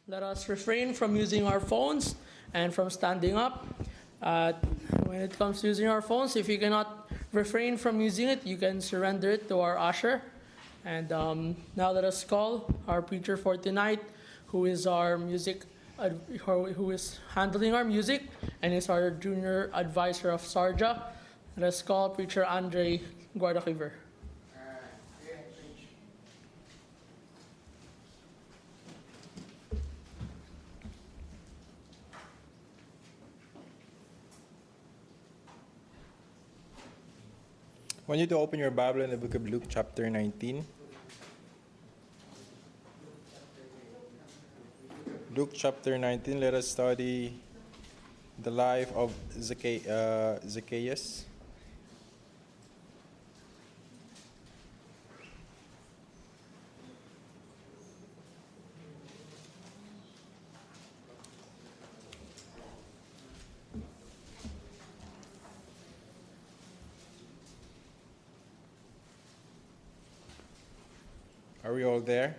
Let us refrain from using our phones and from standing up. Uh, when it comes to using our phones, if you cannot refrain from using it, you can surrender it to our usher. And now let us call our preacher for tonight, who is our who is handling our music and is our junior advisor of Sarja. Let us call preacher Andre Guardaquiver. I want you to open your Bible in the book of Luke, chapter 19. Luke chapter 19, let us study the life of Zacchaeus. Are we all there?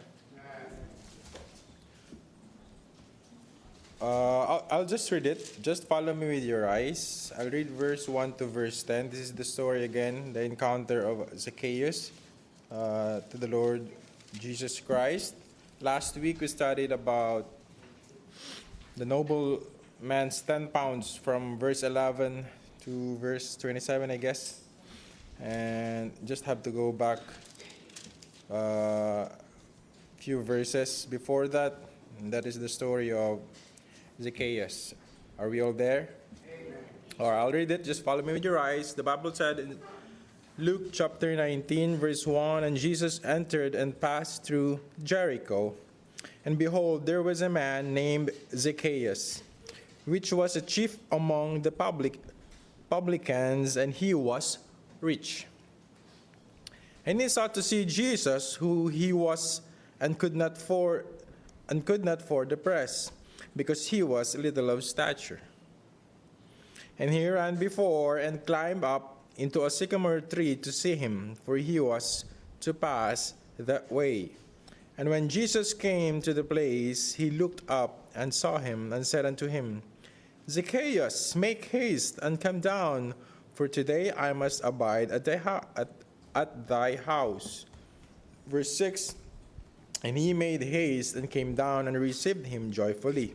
I'll just read it. Just follow me with your eyes. I'll read verse 1 to verse 10. This is the story again, the encounter of Zacchaeus to the Lord Jesus Christ. Last week we studied about the noble man's 10 pounds from verse 11 to verse 27, I guess. And just have to go back few verses before that. And that is the story of Zacchaeus. Are we all there? Amen. All right, I'll read it. Just follow me with your eyes. The Bible said in Luke chapter 19, verse 1, "And Jesus entered and passed through Jericho. And behold, there was a man named Zacchaeus, which was a chief among the publicans, and he was rich. And he sought to see Jesus, who he was, and could not ford the press, because he was little of stature. And he ran before and climbed up into a sycamore tree to see him, for he was to pass that way. And when Jesus came to the place, he looked up and saw him, and said unto him, Zacchaeus, make haste and come down, for today I must abide at thy house." Verse 6, "And he made haste and came down and received him joyfully.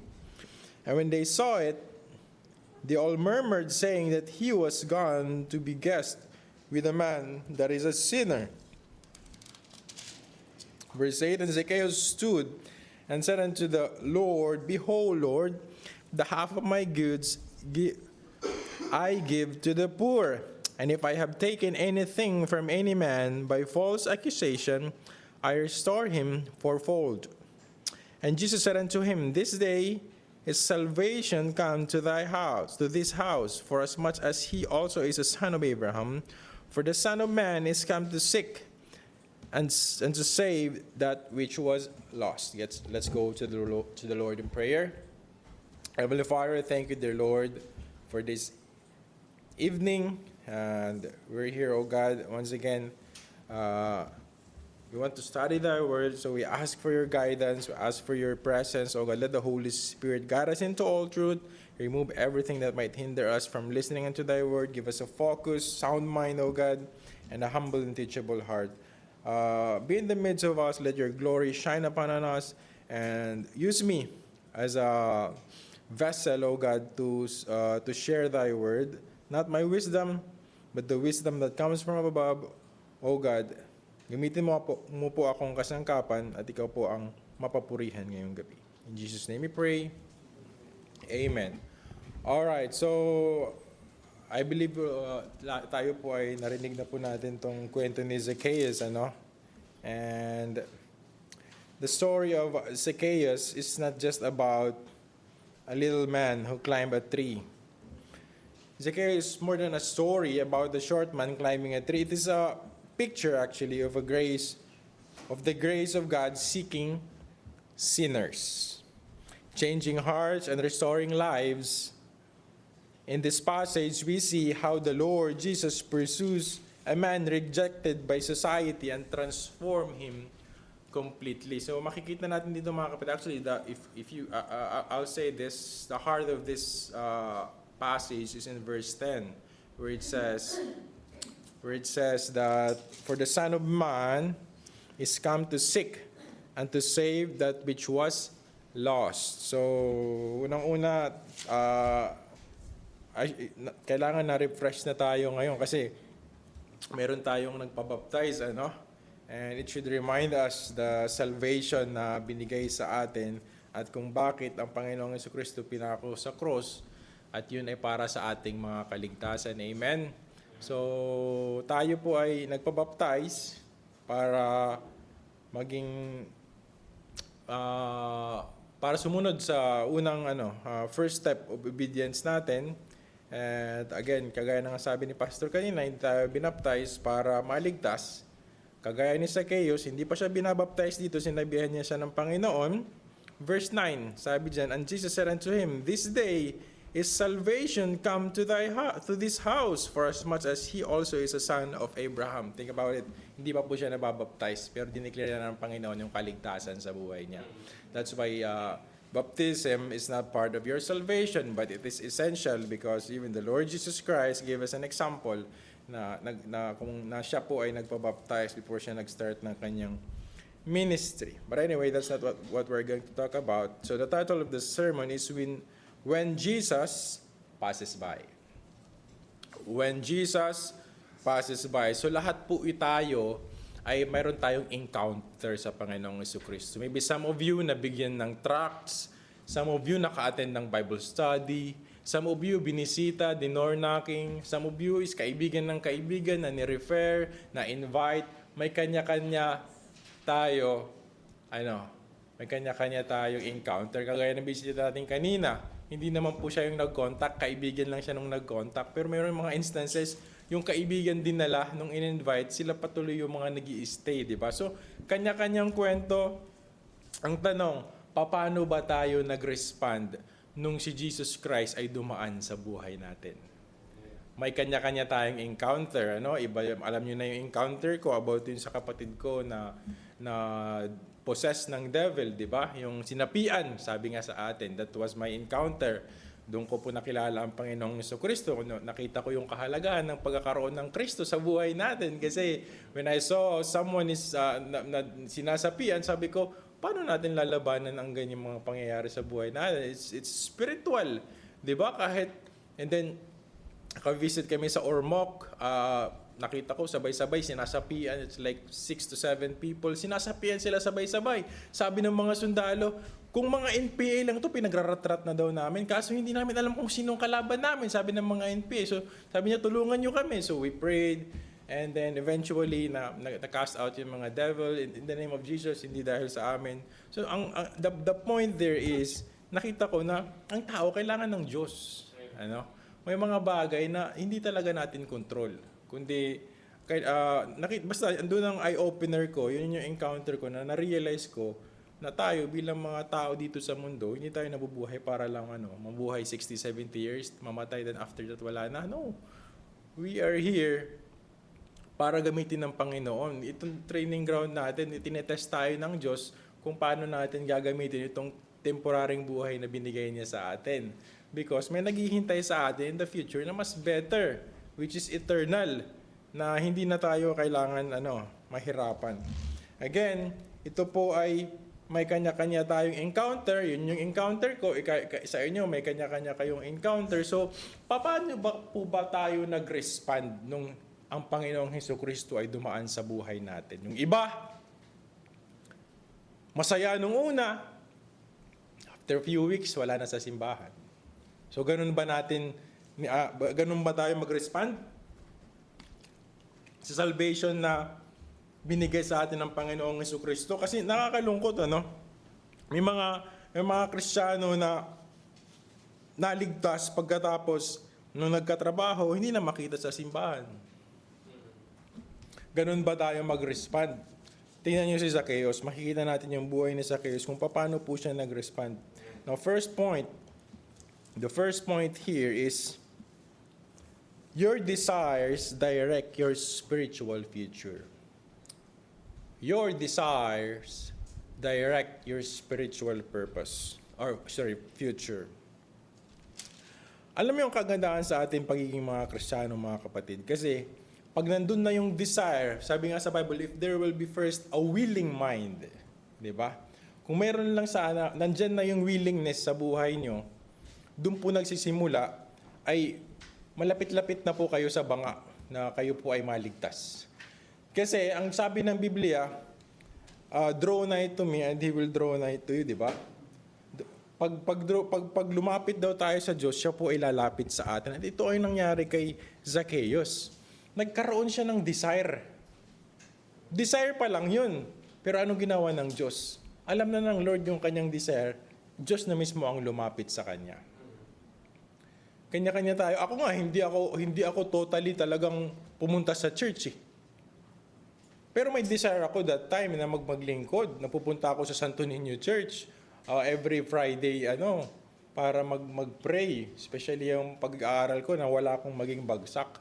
And when they saw it, they all murmured, saying that he was gone to be guest with a man that is a sinner." Verse 8, "And Zacchaeus stood and said unto the Lord, Behold, Lord, the half of my goods I give to the poor. And if I have taken anything from any man by false accusation, I restore him fourfold. And Jesus said unto him, This day is salvation come to this house, for as much as he also is a son of Abraham. For the Son of Man is come to seek and to save that which was lost." Let's go to the Lord in prayer. Heavenly Father, thank you, dear Lord, for this evening. And we're here, oh God, once again. We want to study thy word, so we ask for your guidance, we ask for your presence, oh God. Let the Holy Spirit guide us into all truth. Remove everything that might hinder us from listening unto thy word. Give us a focused, sound mind, oh God, and a humble and teachable heart. Be in the midst of us. Let your glory shine upon us, and use me as a vessel, oh God, to share thy word. Not my wisdom, but the wisdom that comes from above. O God, gamitin mo po akong kasangkapan at ikaw po ang mapapurihan ngayong gabi. In Jesus' name we pray. Amen. Alright, so I believe tayo po ay narinig na po natin tong kwento ni Zacchaeus, ano? And the story of Zacchaeus is not just about a little man who climbed a tree. Zacchaeus is more than a story about the short man climbing a tree. It is a picture, actually, of the grace of God seeking sinners, changing hearts and restoring lives. In this passage, we see how the Lord Jesus pursues a man rejected by society and transform him completely. So makikita natin dito mga kapatid, actually, if you, I'll say this, the heart of this passage is in verse 10, where it says that, for the Son of Man is come to seek and to save that which was lost. So, unang-una, kailangan na-refresh na tayo ngayon kasi meron tayong nagpabaptize, and it should remind us the salvation na binigay sa atin at kung bakit ang Panginoong Jesucristo pinako sa cross at yun ay para sa ating mga kaligtasan. Amen? So, tayo po ay nagpabaptize para maging para sumunod sa unang first step of obedience natin. And again, kagaya ng sabi ni Pastor kanina, hindi tayo binaptize para maligtas. Kagaya ni Zacchaeus, hindi pa siya binabaptize dito, sinabihan niya siya ng Panginoon. Verse 9, sabi diyan, and Jesus said unto him, this day is salvation come to this house, for as much as he also is a son of Abraham. Think about it. Hindi pa po siya nababaptize, pero dineclare na ng Panginoon yung kaligtasan sa buhay niya. That's why baptism is not part of your salvation, but it is essential because even the Lord Jesus Christ gave us an example na kung siya po ay nagpabaptize before siya nag-start ng kanyang ministry. But anyway, that's not what we're going to talk about. So the title of the sermon is When Jesus Passes By. When Jesus passes by. So lahat po tayo ay mayroon tayong encounter sa Panginoong Jesucristo. Maybe some of you nabigyan ng tracts, some of you naka-attend ng Bible study, some of you binisita, dinor knocking, some of you is kaibigan ng kaibigan na ni-refer, na-invite. May kanya-kanya tayo, may kanya-kanya tayong encounter. Kagaya ng bisita natin kanina, hindi naman po siya yung nag-contact, kaibigan lang siya nung nag-contact. Pero mayroon mga instances, yung kaibigan dinala nung in-invite, sila patuloy yung mga nag-i-stay, di ba? So, kanya-kanyang kwento. Ang tanong, paano ba tayo nag-respond nung si Jesus Christ ay dumaan sa buhay natin? May kanya-kanya tayong encounter, Iba, alam niyo na yung encounter ko about yun sa kapatid ko na possessed ng devil, di ba? Yung sinapian, sabi nga sa atin, that was my encounter. Doon ko po nakilala ang Panginoong Jesucristo. Nakita ko yung kahalagahan ng pagkakaroon ng Kristo sa buhay natin. Kasi when I saw someone is sinasapian, sabi ko, paano natin lalabanan ang ganyang mga pangyayari sa buhay natin? It's spiritual. Di ba? And then, naka-visit kami sa Ormoc, nakita ko sabay-sabay sinasapian. It's like 6 to 7 people. Sinasapian sila sabay-sabay. Sabi ng mga sundalo, kung mga NPA lang to pinagraratrat na daw namin. Kaso hindi namin alam kung sinong kalaban namin. Sabi ng mga NPA. So sabi niya, tulungan nyo kami. So we prayed. And then eventually, na-cast out yung mga devil in the name of Jesus, hindi dahil sa amin. So the point there is, nakita ko na ang tao kailangan ng Diyos. May mga bagay na hindi talaga natin control. Kundi, basta andun ang eye-opener ko, yun yung encounter ko na na-realize ko na tayo bilang mga tao dito sa mundo, hindi tayo nabubuhay para lang mabuhay 60, 70 years, mamatay, then after that wala na. No. We are here para gamitin ng Panginoon. Itong training ground natin, itinetest tayo ng Diyos kung paano natin gagamitin itong temporaring buhay na binigay niya sa atin. Because may naghihintay sa atin in the future na mas better, which is eternal, na hindi na tayo kailangan mahirapan. Again, ito po ay may kanya-kanya tayong encounter. Yun yung encounter ko. Sa inyo, may kanya-kanya kayong encounter. So, paano ba tayo nag-respond nung ang Panginoong Jesucristo ay dumaan sa buhay natin? Yung iba, masaya nung una. After a few weeks, wala na sa simbahan. So, ganun ba tayo mag-respond? Sa salvation na binigay sa atin ng Panginoong Jesucristo. Kasi nakakalungkot, May mga Kristiyano na naligtas pagkatapos nung nagkatrabaho, hindi na makita sa simbahan. Ganun ba tayo mag-respond? Tingnan niyo si Zacchaeus. Makikita natin yung buhay ni Zacchaeus kung paano po siya nag-respond. Now, the first point here is, your desires direct your spiritual future. your desires direct your spiritual purpose, future. Alam mo yung kagandahan sa ating pagiging mga Kristiyano, mga kapatid, kasi pag nandun na yung desire, sabi nga sa Bible, if there will be first a willing mind, di ba? Kung meron lang sana, nandyan na yung willingness sa buhay nyo, doon po nagsisimula, ay malapit-lapit na po kayo sa banga na kayo po ay maligtas. Kasi ang sabi ng Biblia, draw nigh to me and He will draw nigh to you, di ba? Pag lumapit daw tayo sa Diyos, siya po ay lalapit sa atin. At ito ay nangyari kay Zacchaeus. Nagkaroon siya ng desire. Desire pa lang yun. Pero anong ginawa ng Diyos? Alam na ng Lord yung kanyang desire, Diyos na mismo ang lumapit sa kanya. Kanya-kanya tayo. Ako nga, hindi ako totally talagang pumunta sa church eh. Pero may desire ako that time na maglingkod. Napupunta ako sa Santo Niño Church every Friday para mag-pray. Especially yung pag-aaral ko na wala akong maging bagsak.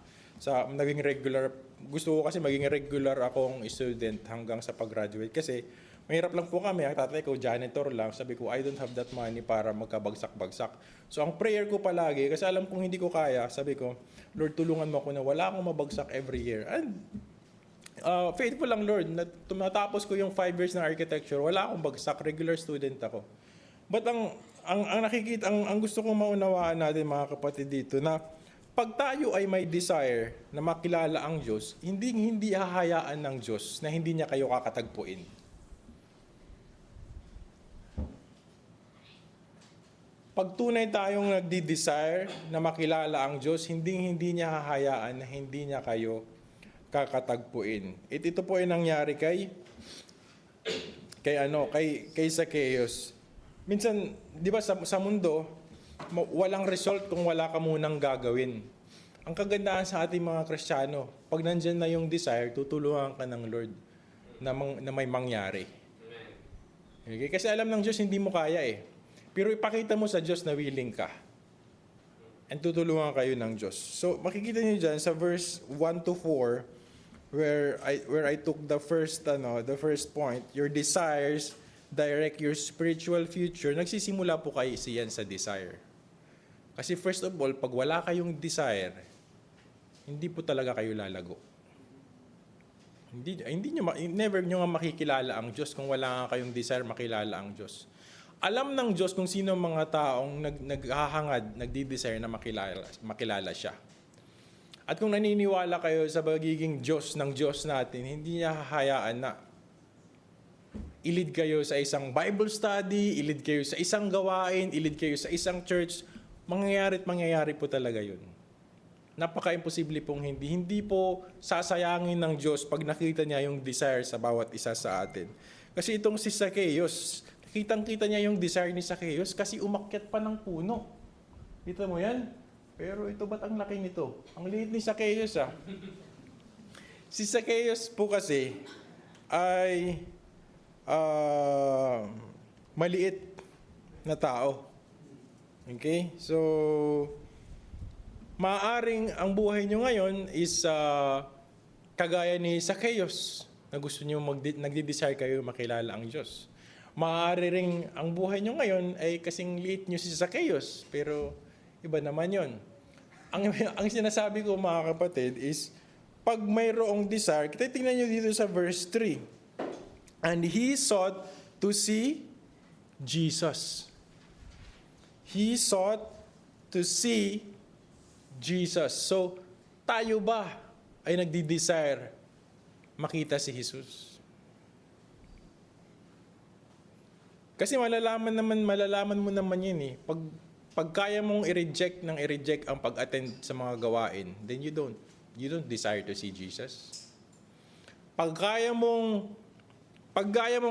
Naging regular. Gusto ko kasi maging regular akong student hanggang sa pag-graduate. Kasi mahirap lang po kami. Ang tatay ko, janitor lang. Sabi ko, I don't have that money para magkabagsak-bagsak. So ang prayer ko palagi, kasi alam kong hindi ko kaya, sabi ko, Lord, tulungan mo ako na wala akong mabagsak every year. And faithful lang, Lord, na tumatapos ko yung 5 years ng architecture, wala akong bagsak, regular student ako. But ang gusto kong maunawaan natin, mga kapatid, dito, na pag tayo ay may desire na makilala ang Diyos, hindi hahayaan ng Diyos na hindi niya kayo kakatagpuin. Pag tunay tayong nagdi-desire na makilala ang Diyos, hindi niya hahayaan na hindi niya kayo kakatagpuin. Ito po ay nangyari kay Zacchaeus. Minsan, 'di ba sa mundo, walang result kung wala ka munang gagawin. Ang kagandahan sa ating mga Kristiyano, pag nandiyan na yung desire, tutulungan ka ng Lord na may mangyari. Okay? Kasi alam ng Diyos hindi mo kaya eh. Pero ipakita mo sa Diyos na willing ka. And tutulungan kayo ng Diyos. So makikita niyo diyan sa verse 1 to 4 where I took the first point, your desires direct your spiritual future. Nagsisimula po kayo siyan sa desire. Kasi first of all, pag wala kayong desire, hindi po talaga kayo lalago. Never nyo nga makikilala ang Diyos kung wala nga kayong desire makilala ang Diyos. Alam ng Diyos kung sino mga taong naghahangad, nagdi-desire na makilala siya. At kung naniniwala kayo sa pagiging Diyos ng Diyos natin, hindi niya hahayaan na ilid kayo sa isang Bible study, ilid kayo sa isang gawain, ilid kayo sa isang church. Mangyayari po talaga yun. Napaka-imposible pong hindi po sasayangin ng Diyos pag nakita niya yung desire sa bawat isa sa atin. Kasi itong si Zacchaeus, kitang-kita niya yung desire ni Zacchaeus kasi umakyat pa ng puno. Kita mo yan? Pero ito ba't ang laki nito? Ang liit ni Zacchaeus Si Zacchaeus po kasi ay maliit na tao. Okay? So, maaaring ang buhay nyo ngayon is kagaya ni Zacchaeus na gusto nyo nagdi-desire kayo makilala ang Diyos. Maaari ring ang buhay nyo ngayon ay kasing liit nyo si Zacchaeus, pero iba naman yon. Ang sinasabi ko, mga kapatid, is pag mayroong desire, kita tingnan nyo dito sa verse 3. And he sought to see Jesus. He sought to see Jesus. So, tayo ba ay nagdi-desire makita si Jesus? Kasi malalaman mo naman yun eh. Pag kaya mong i-reject ang pag-attend sa mga gawain, then you don't desire to see Jesus. Pag kaya mong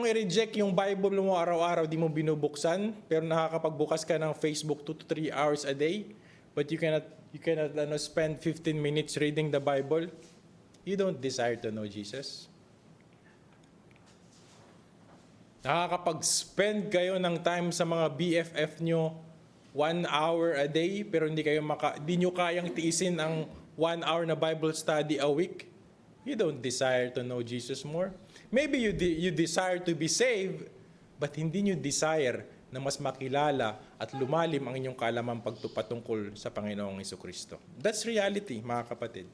i-reject yung Bible mo araw-araw, di mo binubuksan, pero nakakapagbukas ka ng Facebook 2 to 3 hours a day, but you cannot spend 15 minutes reading the Bible, you don't desire to know Jesus. Nakakapag-spend kayo ng time sa mga BFF nyo 1 hour a day, pero hindi nyo kayang tiisin ang 1 hour na Bible study a week. You don't desire to know Jesus more. Maybe you desire to be saved, but hindi nyo desire na mas makilala at lumalim ang inyong kaalaman pagtupatungkol sa Panginoong Hesukristo. That's reality, mga kapatid.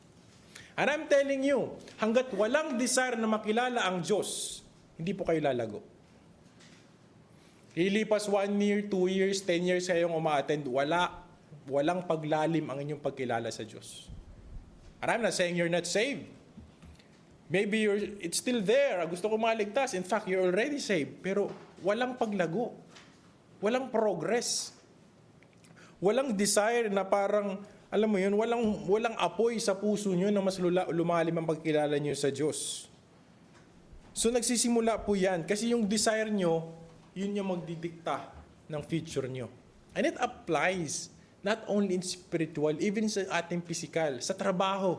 And I'm telling you, hanggat walang desire na makilala ang Diyos, hindi po kayo lalago. Lilipas 1 year, 2 years, 10 years kayong umaattend, walang paglalim ang inyong pagkilala sa Diyos. And I'm not saying you're not saved. Maybe it's still there. Gusto ko maligtas. In fact, you're already saved. Pero walang paglago. Walang progress. Walang desire na parang, alam mo yun, walang apoy sa puso nyo na mas lumalim ang pagkilala nyo sa Diyos. So nagsisimula po yan. Kasi yung desire nyo, yun yung magdidikta ng future nyo. And it applies not only in spiritual, even sa ating physical, sa trabaho.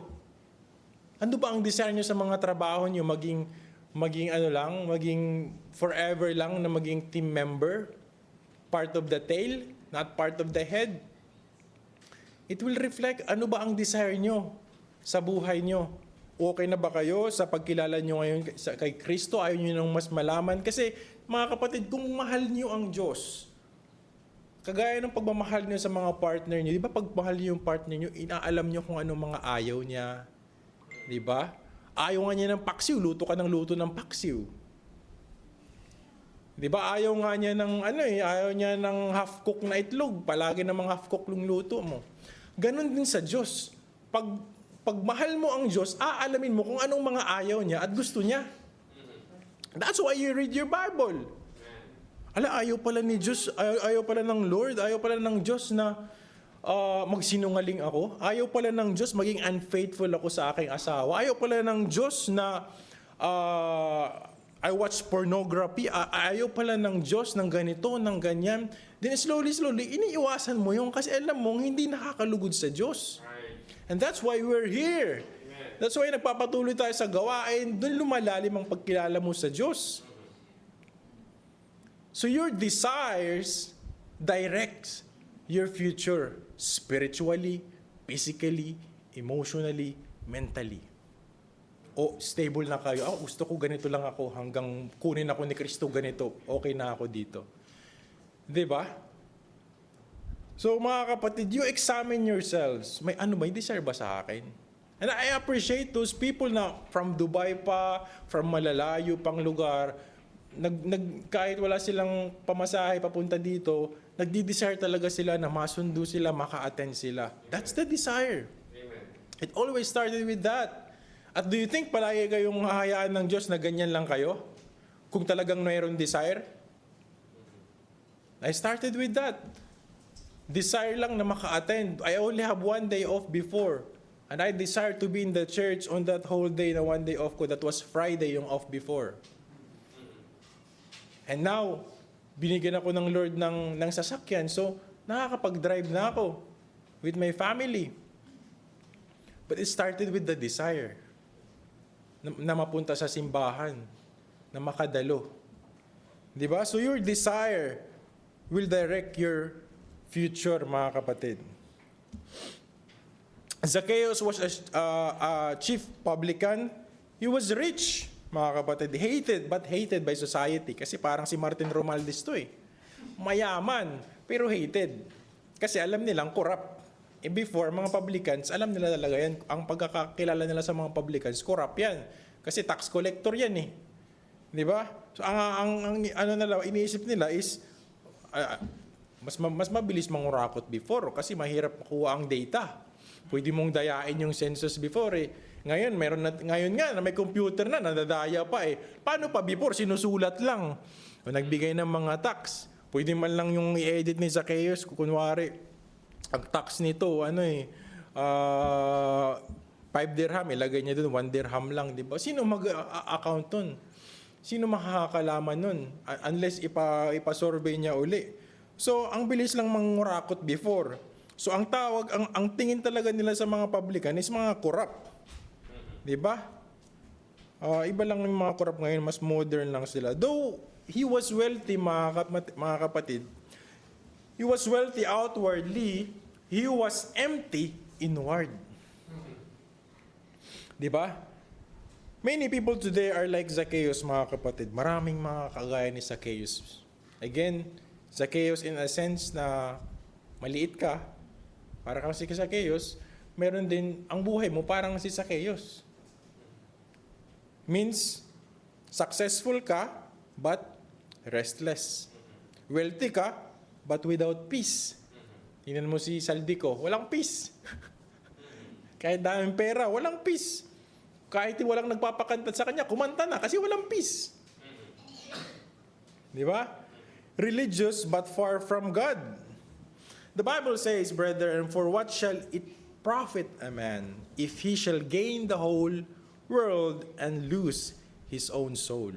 Ano ba ang desire nyo sa mga trabaho nyo? Maging forever lang na maging team member? Part of the tail, not part of the head? It will reflect ano ba ang desire nyo sa buhay nyo. Okay na ba kayo sa pagkilala nyo ngayon kay Kristo? Ayaw nyo nang mas malaman? Kasi mga kapatid, kung mahal nyo ang Diyos, kagaya ng pagmamahal nyo sa mga partner nyo, di ba pag mahal nyo yung partner nyo, inaalam nyo kung anong mga ayaw niya. Di ba? Ayaw nga niya ng paksiw, luto ka ng luto ng paksiw. Di ba? Ayaw nga niya ng ayaw niya ng half-cook na itlog, palagi namang half-cook yung luto mo. Ganon din sa Diyos. Pag mahal mo ang Diyos, aalamin mo kung anong mga ayaw niya at gusto niya. That's why you read your Bible. Ayaw pala ni Diyos, ayaw pala ng Lord, ayaw pala ng Diyos na magsinungaling ako. Ayaw pala ng Diyos maging unfaithful ako sa aking asawa. Ayaw pala ng Diyos na I watch pornography. Ayaw pala ng Diyos ng ganito, ng ganyan. Then slowly, iniiwasan mo yung kasi alam mo, hindi nakakalugod sa Diyos. And that's why we're here. That's why nagpapatuloy tayo sa gawain, doon lumalalim ang pagkilala mo sa Diyos. So your desires directs your future spiritually, physically, emotionally, mentally. O stable na kayo, gusto ko ganito lang ako hanggang kunin ako ni Kristo ganito, okay na ako dito. 'Di ba? So mga kapatid, you examine yourselves. May desire ba sa akin? And I appreciate those people na from Dubai pa, from malalayo pang lugar, kahit wala silang pamasahe papunta dito, nagdi-desire talaga sila na masundo sila, maka-attend sila. That's the desire. Amen. It always started with that. At do you think palagi kayong hahayaan ng Diyos na ganyan lang kayo? Kung talagang mayroong desire? I started with that. Desire lang na maka-attend. I only have 1 day off before. And I desire to be in the church on that whole day na 1 day off ko. That was Friday yung off before. And now, binigyan ako ng Lord ng sasakyan. So, nakakapag-drive na ako with my family. But it started with the desire na mapunta sa simbahan, na makadalo. Diba? So, your desire will direct your future, mga kapatid. Zacchaeus was a chief publican. He was rich, mga kapatid. Hated by society. Kasi parang si Martin Romualdez to eh. Mayaman, pero hated. Kasi alam nilang corrupt. Before, mga publicans, alam nila talaga yan. Ang pagkakakilala nila sa mga publicans, corrupt yan. Kasi tax collector yan eh. Di ba? So, iniisip nila is, mas mabilis mangurakot before kasi mahirap makuha ang data. Pwede mong dayain yung census before eh. Ngayon nga na may computer na, nadadaya pa eh. Paano pa before? Sinusulat lang. O nagbigay ng mga tax. Pwede man lang yung i-edit ni Zacchaeus, kunwari, ang tax nito, 5 dirham, ilagay niya doon, 1 dirham lang, di ba? Sino mag-account nun? Sino makakalaman nun? Unless ipa-survey niya uli. So, ang bilis lang mangurakot before. So, ang tingin talaga nila sa mga publican is mga corrupt. Di ba? Iba lang yung mga corrupt ngayon, mas modern lang sila. Though, he was wealthy, mga kapatid. He was wealthy outwardly, he was empty inward. Di ba? Many people today are like Zacchaeus, mga kapatid. Maraming mga kagaya ni Zacchaeus. Again, Zacchaeus in a sense na maliit ka, para kang si Zacchaeus, meron din ang buhay mo parang si Zacchaeus. Means, successful ka, but restless. Wealthy ka, but without peace. Tingnan mo si Saldico, walang peace. Kahit daming pera, walang peace. Kahit walang nagpapakanta sa kanya, kumanta na kasi walang peace. Di ba? Religious but far from God. The Bible says, brethren, for what shall it profit a man if he shall gain the whole world and lose his own soul?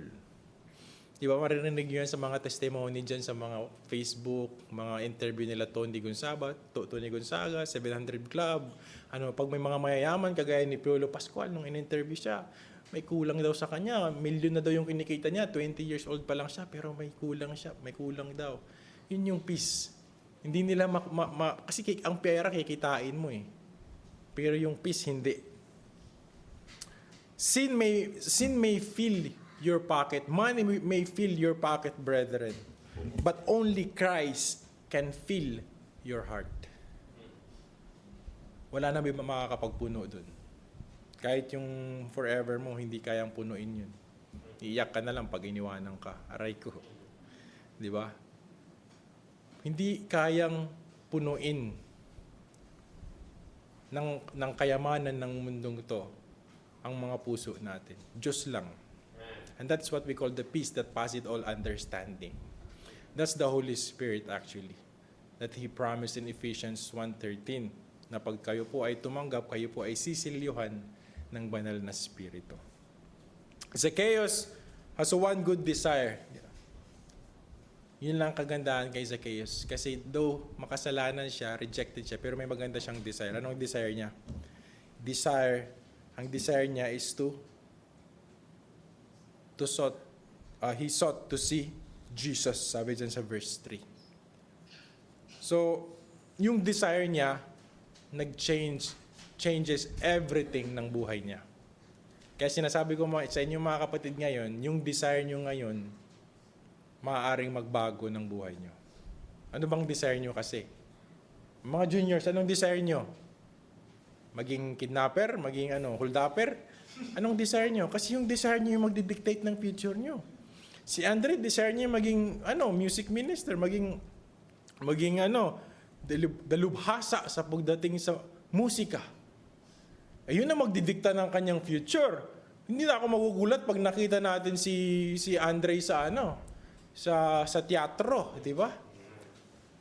Di ba maririnig nyo yan sa mga testimony dyan sa mga Facebook, mga interview nila Tony Gonzaga, 700 Club. Pag may mga mayayaman, kagaya ni Piolo Pascual, nung in-interview siya, may kulang daw sa kanya. Milyon na daw yung kinikita niya. 20 years old pa lang siya, pero may kulang siya. May kulang daw. Yun yung peace. Hindi nila kasi ang pera kikitain mo eh. Pero yung peace, hindi. Sin may fill your pocket. Money may fill your pocket, brethren. But only Christ can fill your heart. Wala na makakapagpuno dun. Kahit yung forever mo, hindi kayang punuin yun. Iiyak ka na lang pag iniwanan ka. Aray ko. Di ba? Hindi kayang punuin ng kayamanan ng mundong to ang mga puso natin. Diyos lang. And that's what we call the peace that passeth all understanding. That's the Holy Spirit actually. That He promised in Ephesians 1:13 na pag kayo po ay tumanggap, kayo po ay sisilyuhan ng banal na Espiritu. Zacchaeus has one good desire. Yun lang kagandahan kay Zacchaeus. Kasi though makasalanan siya, rejected siya, pero may maganda siyang desire. Anong desire niya? Ang desire niya is he sought to see Jesus, sabi dyan sa verse 3. So, yung desire niya, changes everything ng buhay niya. Kaya sinasabi ko sa inyo mga kapatid ngayon, yung desire nyo ngayon, maaaring magbago ng buhay nyo. Ano bang desire nyo kasi? Mga juniors, anong desire nyo? Maging kidnapper? Maging holdupper? Anong desire nyo? Kasi yung desire nyo yung magdidictate ng future nyo. Si Andre, desire niya maging music minister, maging dalubhasa sa pagdating sa musika. Ayun na magdidikta ng kanyang future. Hindi na ako magugulat pag nakita natin si Andre sa teatro, di ba?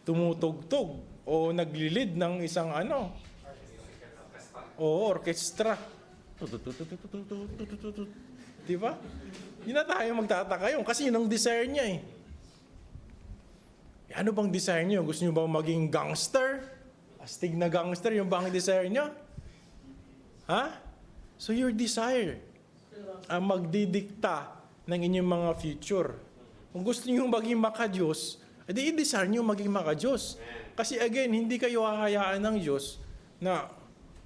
Tumutugtog o naglilid ng isang orchestra. Di ba? Hindi na tayo magtataka yun kasi yun ang desire niya eh. Ano bang desire niyo? Gusto niyo bang maging gangster? Astig na gangster, yung bang desire niyo? Ha? So your desire ang magdidikta ng inyong mga future. Kung gusto niyo maging makadiyos, edi i-desire niyo maging makadiyos. Kasi again, hindi kayo hahayaan ng Diyos na,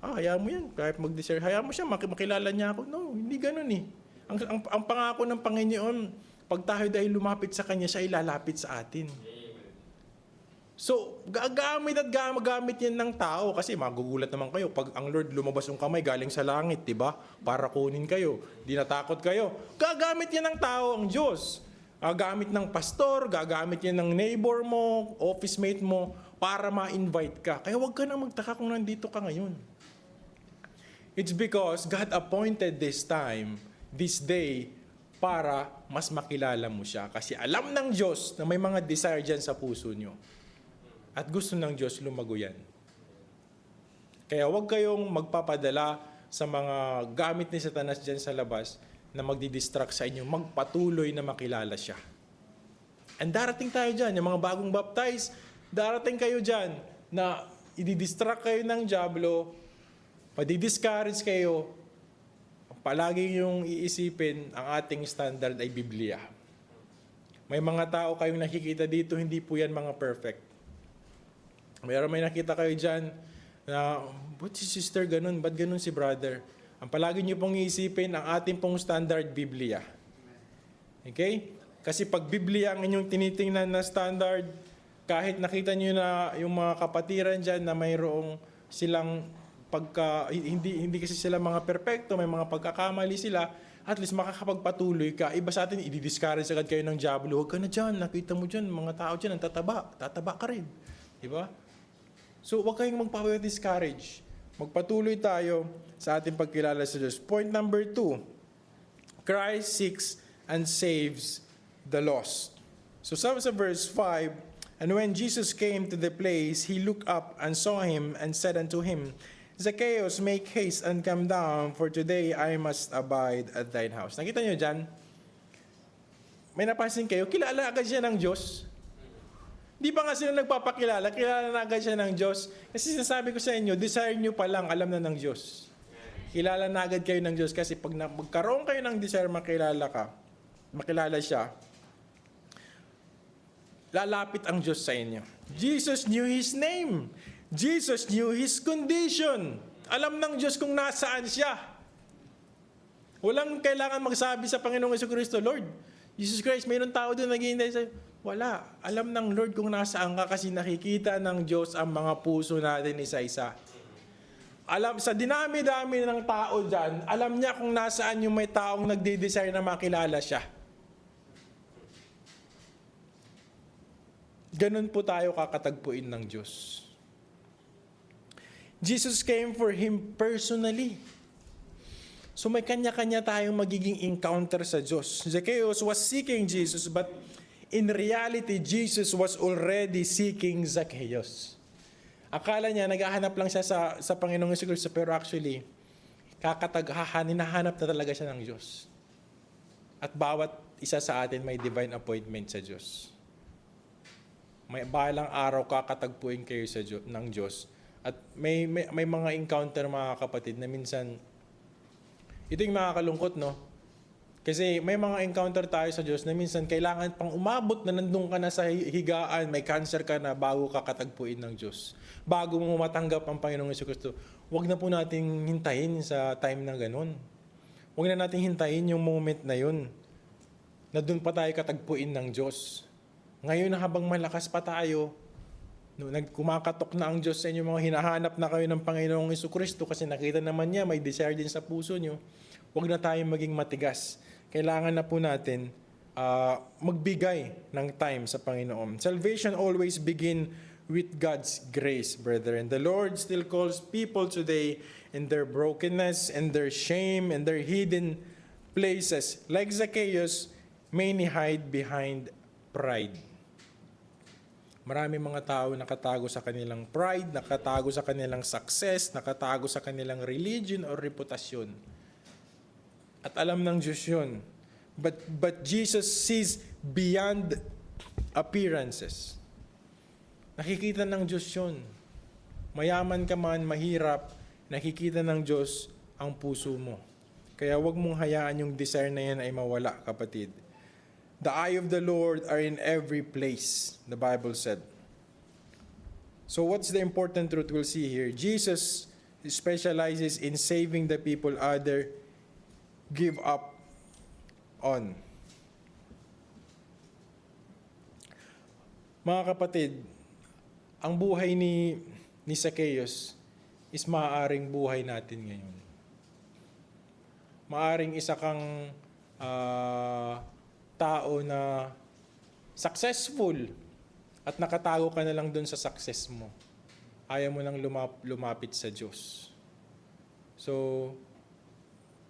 hayaan mo yan, kahit mag-desire, hayaan mo siya, makilala niya ako. No, hindi ganun eh. Ang pangako ng Panginoon, pag tayo dahil lumapit sa Kanya, siya ilalapit sa atin. So, gagamit yan ng tao kasi magugulat naman kayo pag ang Lord lumabas yung kamay galing sa langit, di ba? Para kunin kayo. Di natakot kayo. Gagamit yan ng tao ang Diyos. Gagamit ng pastor, gagamit yan ng neighbor mo, office mate mo, para ma-invite ka. Kaya huwag ka na magtaka kung nandito ka ngayon. It's because God appointed this time, this day, para mas makilala mo siya. Kasi alam ng Diyos na may mga desire dyan sa puso nyo. At gusto ng Diyos lumago yan. Kaya huwag kayong magpapadala sa mga gamit ni Satanas dyan sa labas na magdidistract sa inyo, magpatuloy na makilala siya. And darating tayo dyan, yung mga bagong baptize, darating kayo dyan na i-distract kayo ng diablo, padi-discourage kayo, palagi yung iisipin, ang ating standard ay Biblia. May mga tao kayong nakikita dito, hindi po yan mga perfect. May nakita kayo dyan na, ba't si sister ganun? Ba't ganun si brother? Ang palagi niyo pong iisipin, ang ating pong standard, Biblia. Okay? Kasi pag Biblia ang inyong tinitingnan na standard, kahit nakita niyo na yung mga kapatiran dyan na mayroong silang hindi kasi sila mga perpekto, may mga pagkakamali sila, at least makakapagpatuloy ka. Iba sa atin, i-discourage agad kayo ng diablo. Huwag ka na dyan, nakita mo dyan, mga tao dyan, ang tataba ka rin. Diba? So, huwag kayong magpa-discourage. Magpatuloy tayo sa ating pagkilala sa Diyos. Point number 2, Christ seeks and saves the lost. So, sabi sa verse 5, and when Jesus came to the place, he looked up and saw him and said unto him, Zacchaeus, make haste and come down, for today I must abide at thine house. Nakita nyo dyan? May napansin kayo, kilala agad siya ng Diyos. Di pa nga sila nagpapakilala, kilala na agad siya ng Diyos. Kasi sinasabi ko sa inyo, desire nyo pa lang, alam na ng Diyos. Kilala na agad kayo ng Diyos kasi pag magkaroon kayo ng desire makilala siya, lalapit ang Diyos sa inyo. Jesus knew His name. Jesus knew His condition. Alam ng Diyos kung nasaan siya. Walang kailangan magsabi sa Panginoong Jesucristo, Lord, Jesus Christ, mayroon tao doon naghihintay sa'yo. Wala. Alam ng Lord kung nasaan ka kasi nakikita ng Diyos ang mga puso natin isa-isa. Alam, sa dinami-dami ng tao dyan, alam niya kung nasaan yung may taong nagde-desire na makilala siya. Ganun po tayo kakatagpuin ng Diyos. Jesus came for him personally. So may kanya-kanya tayong magiging encounter sa Diyos. Zacchaeus was seeking Jesus, but in reality, Jesus was already seeking Zacchaeus. Akala niya, naghahanap lang siya sa Panginoong Jesucristo, pero actually, hinahanap na talaga siya ng Diyos. At bawat isa sa atin may divine appointment sa Diyos. May balang araw kakatagpuin kayo ng Diyos. At may mga encounter, mga kapatid, na minsan, ito yung makakalungkot, no? Kasi may mga encounter tayo sa Diyos na minsan kailangan pang umabot na nandun ka na sa higaan, may cancer ka na bago ka katagpuin ng Diyos. Bago mo matanggap ang Panginoong Jesucristo. Huwag na po nating hintayin sa time na ganun. Huwag na nating hintayin yung moment na yun, na dun pa tayo katagpuin ng Diyos. Ngayon na habang malakas pa tayo, kumakatok na ang Diyos sa inyo, mga hinahanap na kayo ng Panginoong Jesucristo kasi nakita naman niya, may desire din sa puso niyo, huwag na tayong maging matigas. Kailangan na po natin magbigay ng time sa Panginoon. Salvation always begin with God's grace, brethren. The Lord still calls people today in their brokenness, and their shame, and their hidden places. Like Zacchaeus, many hide behind pride. Marami mga tao nakatago sa kanilang pride, nakatago sa kanilang success, nakatago sa kanilang religion or reputasyon. At alam ng Diyos yun. But Jesus sees beyond appearances. Nakikita ng Diyos yun. Mayaman ka man, mahirap, nakikita ng Diyos ang puso mo. Kaya huwag mong hayaan yung desire na yan ay mawala, kapatid. The eye of the Lord are in every place, the Bible said. So what's the important truth we'll see here? Jesus specializes in saving the people other give up on. Mga kapatid, ang buhay ni Zacchaeus is maaaring buhay natin ngayon. Maaaring isa kang tao na successful at nakatago ka na lang dun sa success mo. Ayaw mo nang lumapit sa Diyos. So,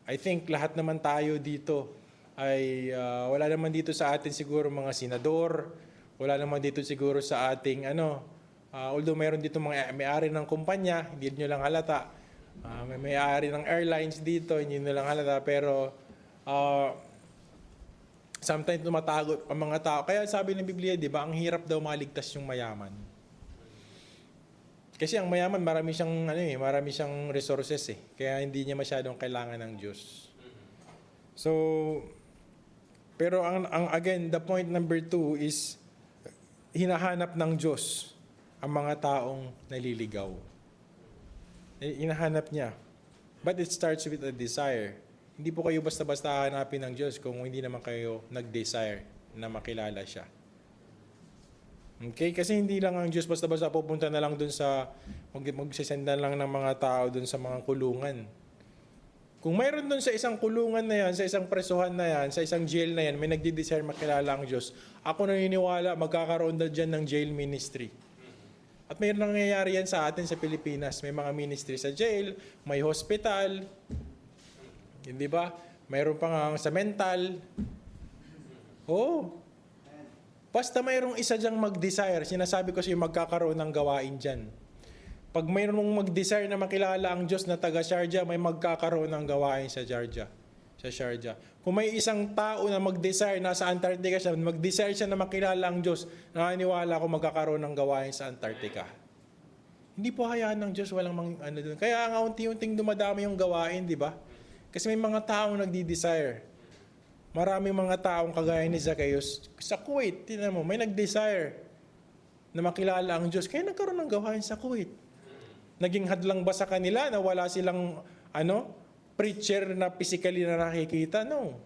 I think lahat naman tayo dito ay wala naman dito sa atin siguro mga senador, wala naman dito siguro sa ating although mayroon dito mga may-ari ng kumpanya, hindi nyo lang halata. May may-ari ng airlines dito, hindi nyo lang halata, pero sometimes tumatago ang mga tao. Kaya sabi ng Biblia, di ba, ang hirap daw maligtas yung mayaman. Kasi ang mayaman, marami siyang resources eh. Kaya hindi niya masyadong kailangan ng Diyos. So, pero again, the point number 2 is, hinahanap ng Diyos ang mga taong naliligaw. Hinahanap niya. But it starts with a desire. Hindi po kayo basta-basta hanapin ng Diyos kung hindi naman kayo nag-desire na makilala siya. Okay? Kasi hindi lang ang Diyos basta-basta pupunta na lang dun sa, magsisenda lang ng mga tao dun sa mga kulungan. Kung mayroon dun sa isang kulungan na yan, sa isang presuhan na yan, sa isang jail na yan, may nagdi-desire makilala ang Diyos, ako naniniwala magkakaroon na dyan ng jail ministry. At mayroon nangyayari yan sa atin sa Pilipinas. May mga ministry sa jail, may hospital, hindi ba? Mayroon pa nga sa mental. Oh. Basta mayroong isa dyang mag-desire, sinasabi ko sa'yo magkakaroon ng gawain dyan. Pag mayroong mag-desire na makilala ang Diyos na taga Sharjah, may magkakaroon ng gawain sa Sharjah. Kung may isang tao na mag-desire, nasa Antarctica siya, mag-desire siya na makilala ang Diyos, naniniwala ako magkakaroon ng gawain sa Antarctica. Hindi po hayaan ng Diyos, walang doon. Kaya nga unti-unting dumadami yung gawain, di ba? Kasi may mga taong nagdi-desire. Maraming mga taong kagaya ni Zacchaeus. Sa Kuwait, tinan mo, may nag-desire na makilala ang Diyos. Kaya nagkaroon ng gawain sa Kuwait. Naging hadlang ba sa kanila na wala silang, preacher na physically na nakikita? No.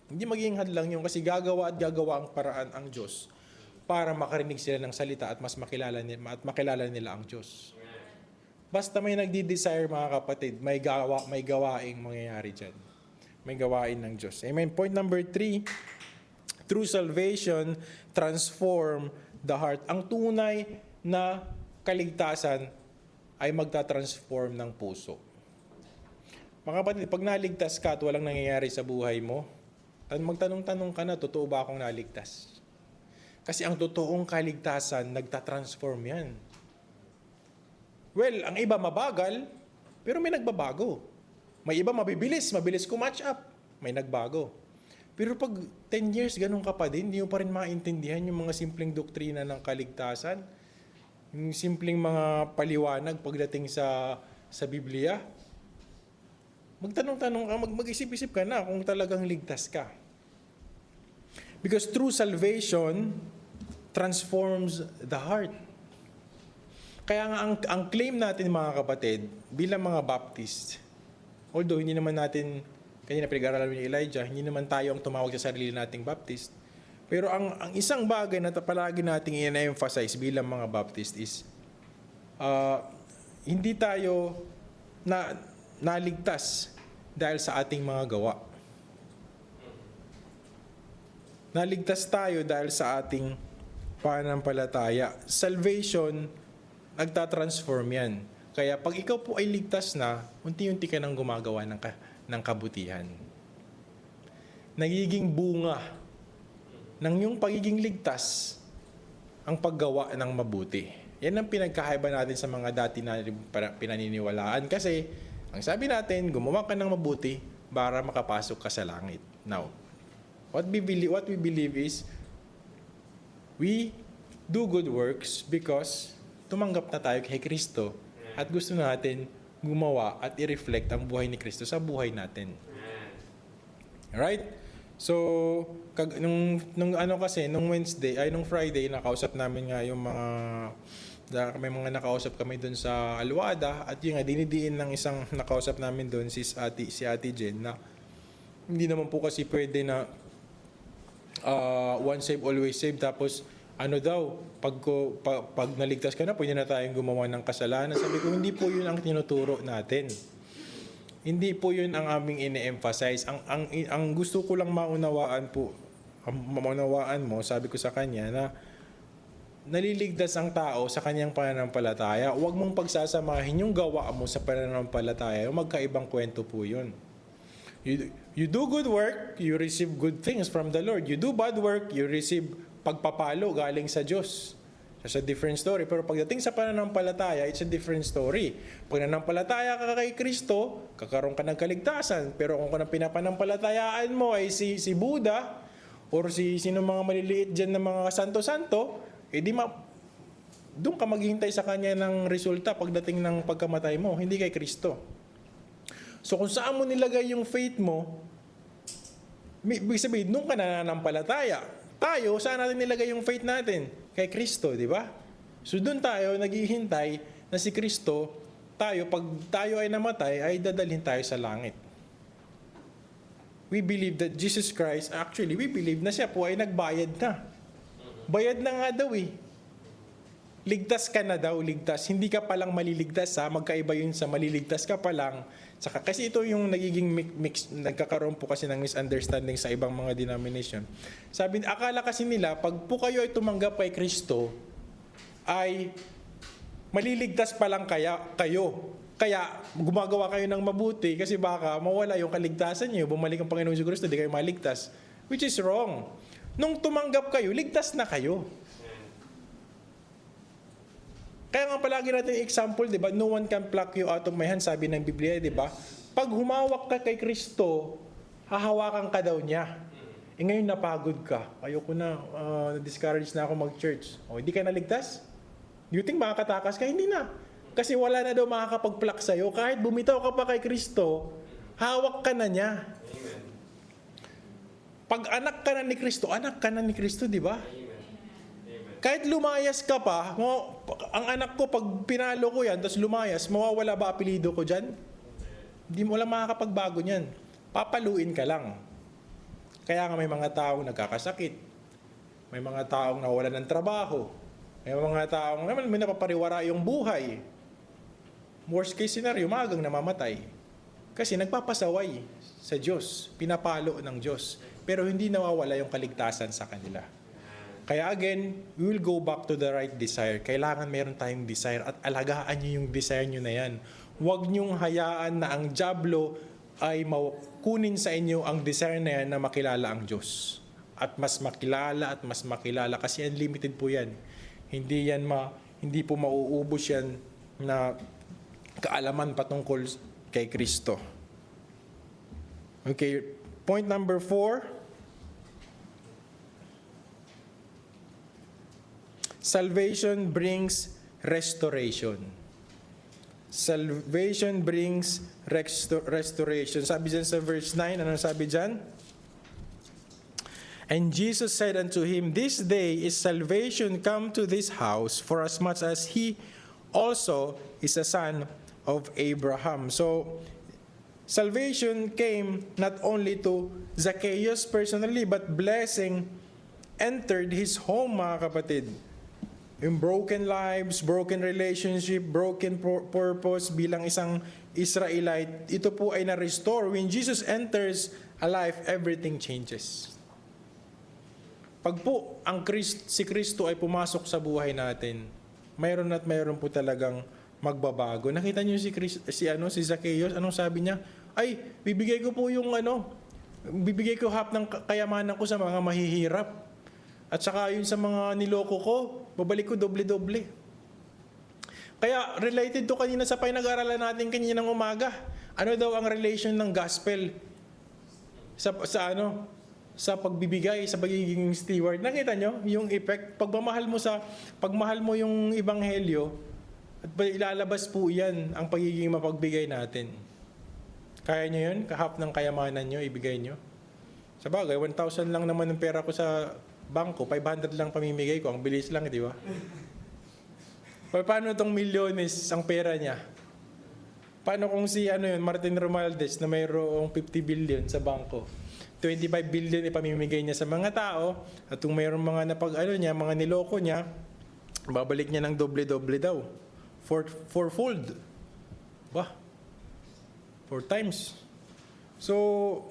Hindi magiging hadlang yun kasi gagawa at gagawa ang paraan ang Diyos para makarinig sila ng salita at mas makilala nila ang Diyos. Basta may nagdi-desire, mga kapatid, may gawaing mangyayari dyan. May gawain ng Diyos. Amen. Point number 3, true salvation transform the heart. Ang tunay na kaligtasan ay magta-transform ng puso. Mga kapatid, pag naligtas ka at walang nangyayari sa buhay mo, magtanong-tanong ka na, totoo ba akong naligtas? Kasi ang totoong kaligtasan, nagta-transform yan. Well, ang iba mabagal, pero may nagbabago. May iba mabilis match up, may nagbago. Pero pag 10 years, ganun ka pa din, hindi mo pa rin maintindihan yung mga simpleng doktrina ng kaligtasan, yung simpleng mga paliwanag pagdating sa Biblia. Magtanong-tanong ka, mag-isip-isip ka na kung talagang ligtas ka. Because true salvation transforms the heart. Kaya nga ang claim natin, mga kapatid, bilang mga Baptist, although hindi naman natin, kanina pinag-aralan ni Elijah, hindi naman tayo ang tumawag sa sarili nating Baptist. Pero ang isang bagay na palagi nating i-emphasize bilang mga Baptist is, hindi tayo naligtas dahil sa ating mga gawa. Naligtas tayo dahil sa ating pananampalataya. Salvation, nagtatransform yan. Kaya pag ikaw po ay ligtas na, unti-unti ka nang gumagawa ng kabutihan. Nagiging bunga ng iyong pagiging ligtas ang paggawa ng mabuti. Yan ang pinagkakaiba natin sa mga dati na pinaniniwalaan. Kasi, ang sabi natin, gumawa ka ng mabuti para makapasok ka sa langit. Now, what we believe is, we do good works because tumanggap na tayo kay Kristo at gusto natin gumawa at i-reflect ang buhay ni Kristo sa buhay natin. Alright? So, nung Friday, nakausap namin nga yung may mga nakausap kami doon sa Alwada at yung nga, dinidiin ng isang nakausap namin doon si Ate Jen na hindi naman po kasi pwede na once saved, always saved. Tapos, pag naligtas ka na, pwede na tayong gumawa ng kasalanan. Sabi ko, hindi po yun ang tinuturo natin. Hindi po yun ang aming ine-emphasize. Ang gusto ko lang maunawaan mo, sabi ko sa kanya na naliligtas ang tao sa kanyang pananampalataya. Huwag mong pagsasamahin yung gawa mo sa pananampalataya. Magkaibang kwento po yun. You do good work, you receive good things from the Lord. You do bad work, you receive pagpapalo galing sa Diyos. That's a different story. Pero pagdating sa pananampalataya, it's a different story. Pag nanampalataya ka kay Kristo, kakaroon ka ng kaligtasan. Pero kung pinapanampalatayaan mo ay si Buddha or sino mga maliliit dyan na mga santo-santo, doon ka maghihintay sa kanya ng resulta pagdating ng pagkamatay mo, hindi kay Kristo. So kung saan mo nilagay yung faith mo, ibig sabihin, doon ka nananampalataya. Tayo, saan natin nilagay yung faith natin? Kay Kristo, di ba? So doon tayo naghihintay na si Kristo pag tayo ay namatay, ay dadalhin tayo sa langit. We believe that Jesus Christ, actually, we believe na siya po ay nagbayad na. Bayad na nga daw eh. Ligtas ka na daw, ligtas. Hindi ka palang maliligtas ha. Magkaiba yun sa maliligtas ka pa lang. Saka, kasi ito yung nagiging mix, nagkakaroon po kasi ng misunderstanding sa ibang mga denomination. Sabi, akala kasi nila, pag po kayo ay tumanggap kay Kristo, ay maliligtas pa lang kayo. Kaya gumagawa kayo ng mabuti kasi baka mawala yung kaligtasan niyo. Bumalik ang Panginoon si Kristo, di kayo maligtas. Which is wrong. Nung tumanggap kayo, ligtas na kayo. Kaya nga palagi natin example, di ba? No one can pluck you out of my hand, sabi ng Biblia, di ba? Pag humawak ka kay Kristo, hahawakan ka daw niya. Eh ngayon napagod ka. Ayoko na, discouraged na ako mag-church. O, hindi ka naligtas? Do you think makakatakas ka? Hindi na. Kasi wala na daw makakapag-pluck sa'yo. Kahit bumitaw ka pa kay Kristo, hawak ka na niya. Amen. Pag anak ka na ni Kristo, anak ka na ni Kristo, di ba? Kahit lumayas ka pa, ang anak ko, pag pinalo ko yan, tapos lumayas, mawawala ba apelido ko dyan? Hindi mo lang makakapagbago niyan. Papaluin ka lang. Kaya nga may mga taong nagkakasakit. May mga taong nawawalan ng trabaho. May mga taong may napapariwara yung buhay. Worst case scenario, magang namamatay. Kasi nagpapasaway sa Diyos. Pinapalo ng Diyos. Pero hindi nawawala yung kaligtasan sa kanila. Kaya again, we will go back to the right desire. Kailangan meron tayong desire at alagaan nyo yung desire nyo na yan. Huwag nyong hayaan na ang dyablo ay kunin sa inyo ang desire na yan na makilala ang Diyos. At mas makilala kasi unlimited po yan. Hindi po mauubos yan na kaalaman patungkol kay Kristo. Okay, point number 4. Salvation brings restoration. Salvation brings restoration. Sabi dyan sa verse 9, ano sabi dyan? And Jesus said unto him, This day is salvation come to this house, for as much as he also is a son of Abraham. So, salvation came not only to Zacchaeus personally, but blessing entered his home, mga kapatid. Yung broken lives, broken relationship, broken purpose bilang isang Israelite, ito po ay na-restore. When Jesus enters a life, everything changes. Pag po si Kristo ay pumasok sa buhay natin, mayroon at mayroon po talagang magbabago. Nakita niyo si Zacchaeus, anong sabi niya? Ay, bibigay ko po bibigay ko half ng kayamanan ko sa mga mahihirap. At saka yun sa mga niloko ko, babalik ko doble-doble. Kaya related to kanina sa pinag-aralan natin kaninang umaga. Ano daw ang relation ng gospel sa pagbibigay, sa pagiging steward? Nakita nyo yung effect? Pagmahal mo yung ebanghelyo, at ilalabas po yan ang pagiging mapagbigay natin. Kaya nyo yun? Kahap ng kayamanan nyo, ibigay nyo? Sa bagay, 1,000 lang naman ang pera ko sa bangko, 500 lang pamimigay ko. Ang bilis lang, di ba? Paano itong milyones ang pera niya? Paano kung si Martin Romualdez na mayroong 50 billion sa bangko? 25 billion ipamimigay niya sa mga tao, at kung mayroong mga mga niloko niya, babalik niya ng doble-doble daw. Fourfold. 4 times. So,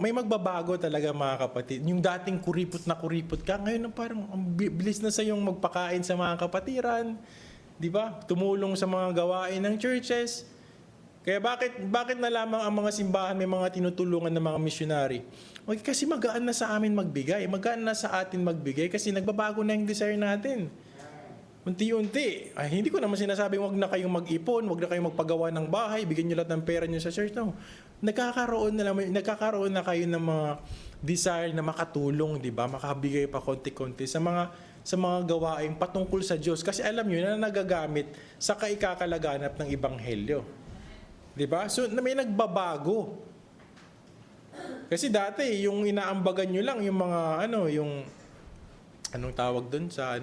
may magbabago talaga, mga kapatid. Yung dating kuripot ka, ngayon parang bilis na sa yung magpakain sa mga kapatiran, di ba? Tumulong sa mga gawain ng churches. Kaya bakit na lamang ang mga simbahan may mga tinutulungan ng mga missionary? Okay, kasi magaan na sa amin magbigay. Magaan na sa atin magbigay kasi nagbabago na yung desire natin. Unti-unti. Hindi ko naman sinasabing wag na kayong mag-ipon, wag na kayong magpagawa ng bahay, bigyan niyo lahat ng pera niyo sa church. No. Nagkakaroon na kayo ng mga desire na makatulong, 'di ba? Makabigay pa konti-konti sa mga gawaing patungkol sa Diyos kasi alam niyo na nagagamit sa kaikakalaganap ng ebanghelyo. 'Di ba? So may nagbabago. Kasi dati yung inaambagan niyo lang yung mga yung anong tawag doon sa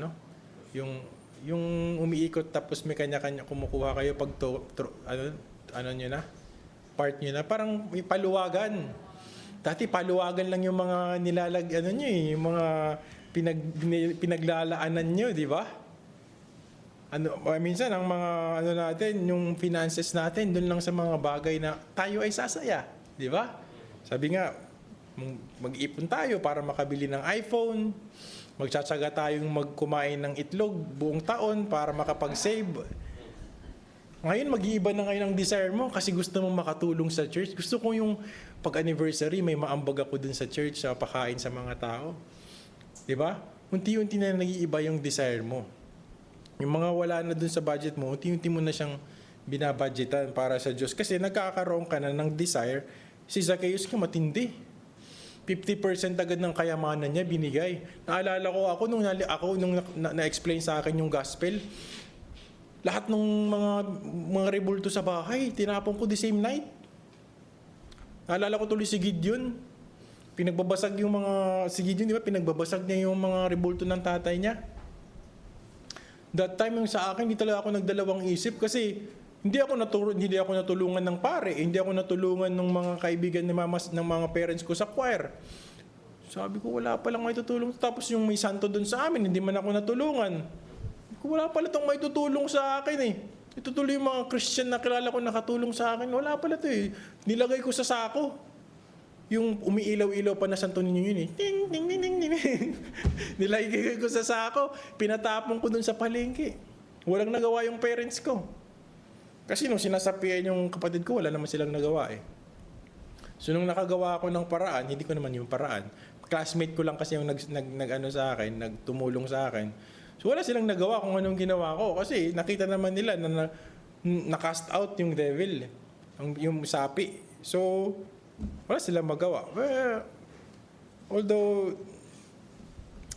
yung umiikot tapos may kanya-kanya kumukuha kayo pag ano nyo na, part nyo na, parang may paluwagan. Dati paluwagan lang yung mga ano nyo yung mga pinaglalaanan nyo, di ba? Minsan ang mga natin, yung finances natin, doon lang sa mga bagay na tayo ay sasaya, di ba? Sabi nga, mag-ipon tayo para makabili ng iPhone, magtsatsaga tayong magkumain ng itlog buong taon para makapag-save. Ngayon, mag-iiba na ngayon ang desire mo kasi gusto mong makatulong sa church. Gusto ko yung pag-anniversary, may maambag ako dun sa church, sa pakain sa mga tao. Di ba? Unti-unti na nag-iiba yung desire mo. Yung mga wala na dun sa budget mo, unti-unti mo na siyang binabudgetan para sa Diyos. Kasi nagkakaroon ka na ng desire. Si Zacchaeus ka matindi. 50% agad ng kayamanan niya binigay. Naalala ko ako nung na-explain sa akin yung gospel, lahat ng mga rebulto sa bahay, tinapon ko the same night. Naalala ko tuloy si Gideon. Si Gideon, di ba, pinagbabasag niya yung mga rebulto ng tatay niya. That time yung sa akin, hindi talaga ako nagdalawang isip kasi hindi ako natulungan ng pare, hindi ako natulungan ng mga kaibigan ng mga parents ko sa choir. Sabi ko, wala pa lang may tutulong. Tapos yung may santo doon sa amin, hindi man ako natulungan. Wala pala itong may tutulong sa akin eh. Itutuloy yung mga Christian na kilala ko nakatulong sa akin. Wala pala ito eh. Nilagay ko sa sako. Yung umiilaw-ilaw pa na santo ninyo yun eh. Ting, ting, ting, ting, ting. Nilagay ko sa sako. Pinatapon ko dun sa palengke. Walang nagawa yung parents ko. Kasi nung sinasapian yung kapatid ko, wala naman silang nagawa eh. So nung nakagawa ako ng paraan, hindi ko naman yung paraan. Classmate ko lang kasi yung nagtumulong sa akin. So wala silang nagawa kung anong ginawa ko. Kasi nakita naman nila na na-cast out yung devil. Yung sapi. So wala silang magawa. Well, although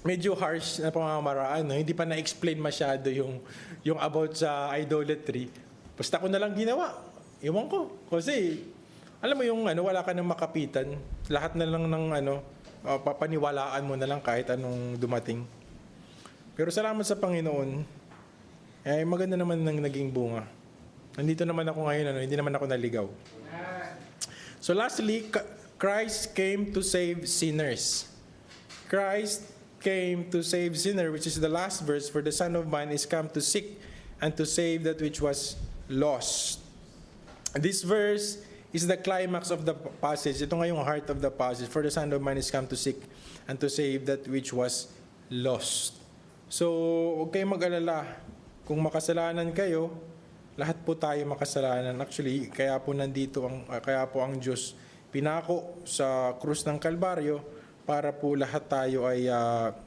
medyo harsh na pamamaraan, no? Hindi pa na-explain masyado yung about sa idolatry. Basta ko na lang ginawa. Iwan ko. Kasi, alam mo yung wala ka nang makapitan. Lahat na lang ng papaniwalaan mo na lang kahit anong dumating. Pero salamat sa Panginoon, maganda naman nang naging bunga. Nandito naman ako ngayon, hindi naman ako naligaw. So lastly, Christ came to save sinners. Christ came to save sinners, which is the last verse, for the Son of Man is come to seek and to save that which was lost. This verse is the climax of the passage. Ito nga yung heart of the passage. For the Son of Man is come to seek and to save that which was lost. So, huwag kayong mag-alala. Kung makasalanan kayo, lahat po tayo makasalanan. Actually, kaya po ang Diyos pinako sa krus ng Kalbaryo para po lahat tayo ay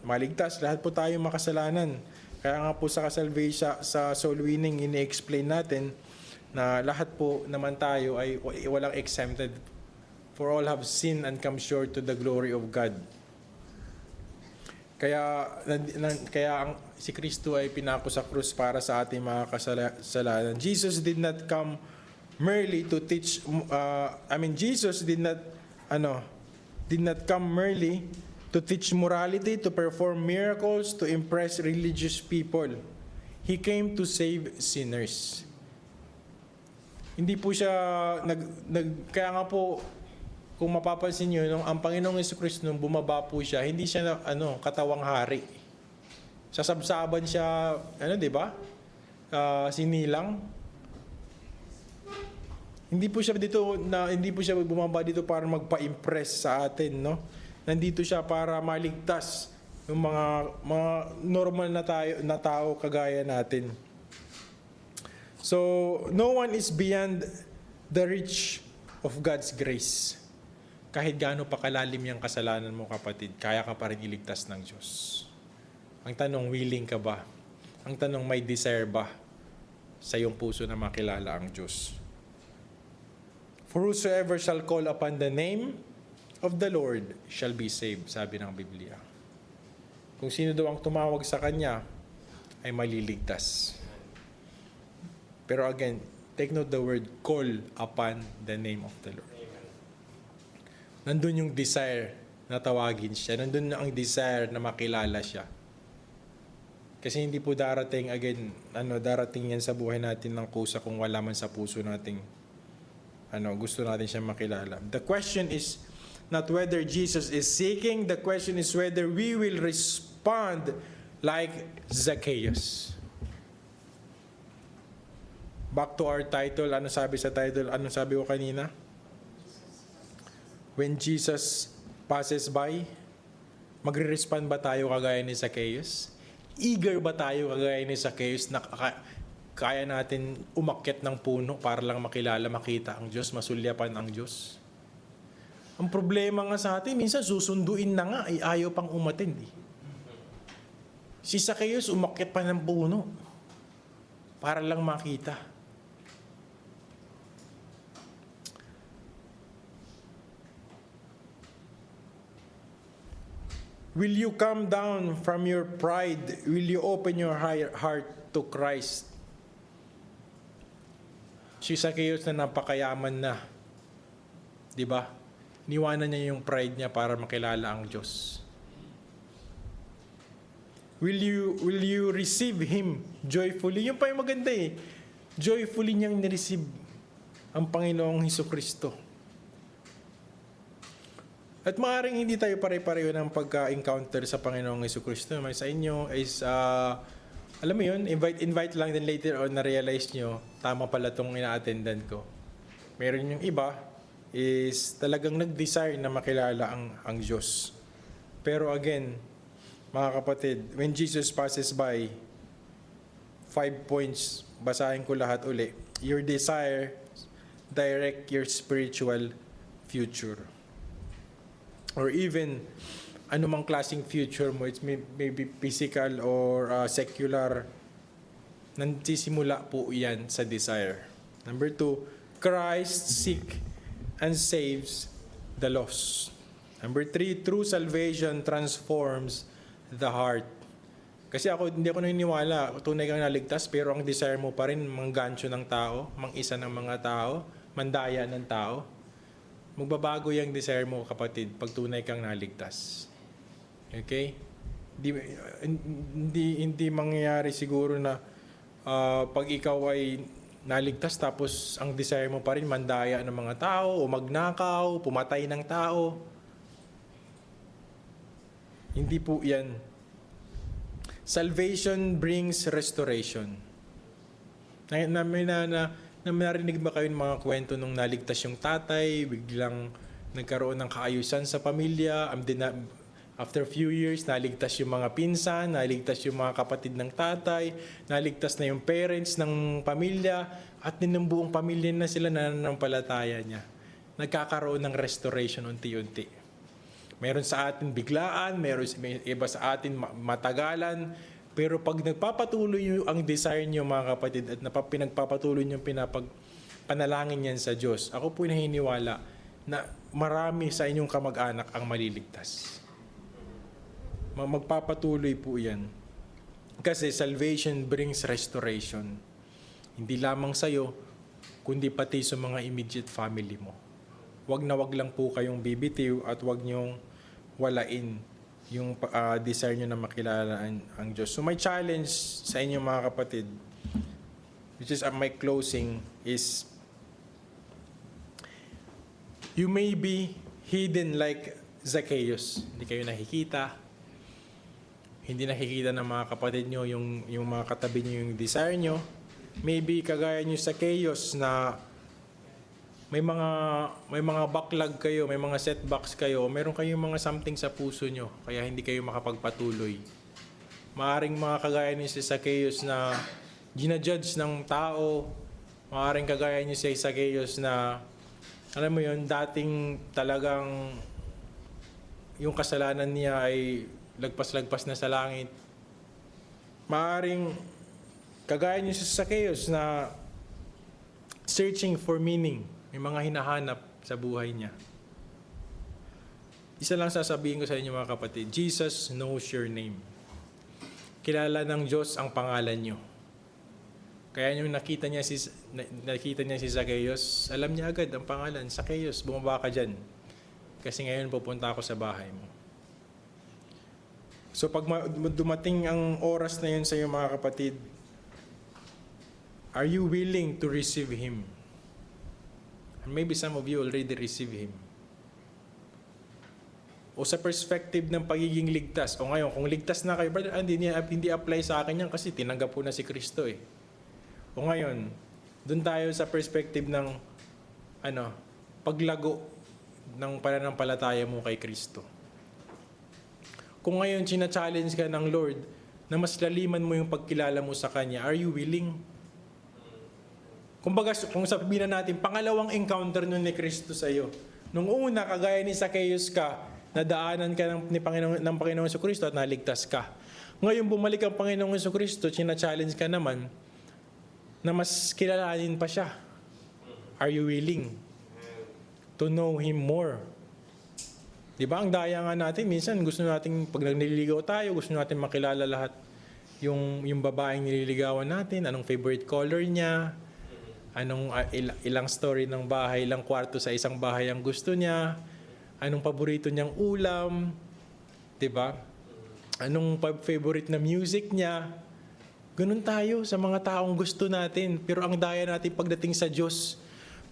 maligtas. Lahat po tayo makasalanan. Kaya nga po sa sa soul winning, ini-explain natin na lahat po naman tayo ay walang exempted. For all have sinned and come short to the glory of God. Kaya si Kristo ay pinako sa krus para sa ating mga kasalanan. Jesus did not come merely to teach, Jesus did not come merely to teach morality, to perform miracles, to impress religious people. He came to save sinners. Hindi po siya kaya nga po kung mapapansin niyo ang Panginoong Jesucristo nung bumaba po siya, hindi siya katawang hari. Sasabsaban siya, di ba? Sinilang. Hindi po siya bumaba dito para magpa-impress sa atin, no? Nandito siya para maligtas yung mga normal na tao kagaya natin. So, no one is beyond the reach of God's grace. Kahit gaano pa kalalim yung kasalanan mo, kapatid, kaya ka pa rin iligtas ng Diyos. Ang tanong, willing ka ba? Ang tanong, may desire ba sa iyong puso na makilala ang Diyos? For whosoever shall call upon the name of the Lord shall be saved, sabi ng Biblia. Kung sino daw ang tumawag sa Kanya, ay maliligtas. Pero again, take note the word, call upon the name of the Lord. Nandun yung desire na tawagin siya. Nandun ang desire na makilala siya. Kasi hindi po darating yan sa buhay natin ng kusa kung wala man sa puso nating gusto natin siya makilala. The question is not whether Jesus is seeking, the question is whether we will respond like Zacchaeus. Back to our title, ano sabi sa title? Ano sabi ko kanina? When Jesus passes by, magre-respond ba tayo kagaya ni Zacchaeus? Eager ba tayo kagaya ni Zacchaeus na kaya natin umakyat ng puno para lang makilala, makita ang Diyos, masulyapan ang Diyos? Ang problema nga sa atin, minsan susunduin na nga, ay ayaw pang umattend. Si Zacchaeus umakyat pa ng puno para lang makita. Will you come down from your pride? Will you open your heart to Christ? Si Zacchaeus na napakayaman na, di ba? Niwanan niya yung pride niya para makilala ang Diyos. Will you receive Him joyfully? Yung pa yung maganda eh. Joyfully niyang nireceive ang Panginoong Hesukristo. At maaaring hindi tayo pare-pareho ng pagka-encounter sa Panginoong Hesukristo. May sa inyo is, alam mo yun, invite lang, then later on na-realize nyo, tama pala itong ina-attendan ko. Meron yung iba is talagang nag-desire na makilala ang Diyos. Pero again, mga kapatid, when Jesus passes by, 5 points, basahin ko lahat uli. Your desire direct your spiritual future. Or even anumang klaseng future mo, it's maybe physical or secular, nansisimula po yan sa desire. Number 2, Christ seek and saves the lost. Number 3, true salvation transforms the heart. Kasi hindi ako naniniwala, tunay kang naligtas, pero ang desire mo pa rin manggancho ng tao, mangisa ng mga tao, mandaya ng tao. Magbabago yung desire mo, kapatid, pag tunay kang naligtas. Okay? Hindi mangyayari siguro na pag ikaw ay naligtas tapos ang desire mo pa rin mandaya ng mga tao o magnakaw, pumatay ng tao. Hindi po yan. Salvation brings restoration. Narinig ba kayo ng mga kwento nung naligtas yung tatay, biglang nagkaroon ng kaayusan sa pamilya, after few years, naligtas yung mga pinsan, naligtas yung mga kapatid ng tatay, naligtas na yung parents ng pamilya, at din ng buong pamilya na sila nananampalataya niya. Nagkakaroon ng restoration unti-unti. Meron sa atin biglaan, meron iba sa atin matagalan, pero pag nagpapatuloy ang desire niyo, mga kapatid, at pinagpapatuloy niyo panalangin yan sa Diyos, ako po naniniwala na marami sa inyong kamag-anak ang maliligtas. Magpapatuloy po yan. Kasi salvation brings restoration. Hindi lamang sa'yo, kundi pati sa mga immediate family mo. Wag lang po kayong bibitiw at wag niyong walain yung desire nyo na makilala ang Diyos. So my challenge sa inyo, mga kapatid, which is my closing, is you may be hidden like Zacchaeus. Hindi kayo nakikita. Hindi nakikita ng mga kapatid nyo yung mga katabi nyo yung desire nyo. Maybe kagaya nyo sa Zacchaeus na may mga backlog kayo, may mga setbacks kayo, meron kayong mga something sa puso nyo, kaya hindi kayo makapagpatuloy. Maaring mga kagaya ni si Zacchaeus na ginajudge ng tao, maaring kagaya ni si Zacchaeus na, alam mo yun, dating talagang yung kasalanan niya ay lagpas-lagpas na sa langit. Maaring kagaya ni si Zacchaeus na searching for meaning. May mga hinahanap sa buhay niya. Isa lang sasabihin ko sa inyo, mga kapatid, Jesus knows your name. Kilala ng Diyos ang pangalan niyo. Kaya yung nakita niya si Zacchaeus, alam niya agad ang pangalan, Zacchaeus, bumaba ka dyan. Kasi ngayon pupunta ako sa bahay mo. So pag dumating ang oras na yun sa iyo, mga kapatid, are you willing to receive Him? And maybe some of you already receive Him. O sa perspective ng pagiging ligtas. O ngayon, kung ligtas na kayo, brother, hindi apply sa akin yan kasi tinanggap po na si Kristo eh. O ngayon, dun tayo sa perspective ng paglago ng pananampalataya mo kay Kristo. Kung ngayon china-challenge ka ng Lord na mas laliman mo yung pagkilala mo sa Kanya, are you willing? Kumbaga, kung sabihin na natin, pangalawang encounter nun ni Kristo sa iyo. Nung una, kagaya ni Zacchaeus ka, nadaanan ka ng Panginoong Jesucristo at naligtas ka. Ngayon, bumalik ang Panginoong Jesucristo, china-challenge ka naman na mas kilalanin pa siya. Are you willing to know Him more? Diba, ang daya nga natin, minsan gusto natin, pag nililigaw tayo, gusto natin makilala lahat yung babaeng nililigawan natin, anong favorite color niya, anong ilang story ng bahay, ilang kwarto sa isang bahay ang gusto niya, anong paborito niyang ulam, diba? Anong favorite na music niya. Ganun tayo sa mga taong gusto natin, pero ang daya natin pagdating sa Diyos.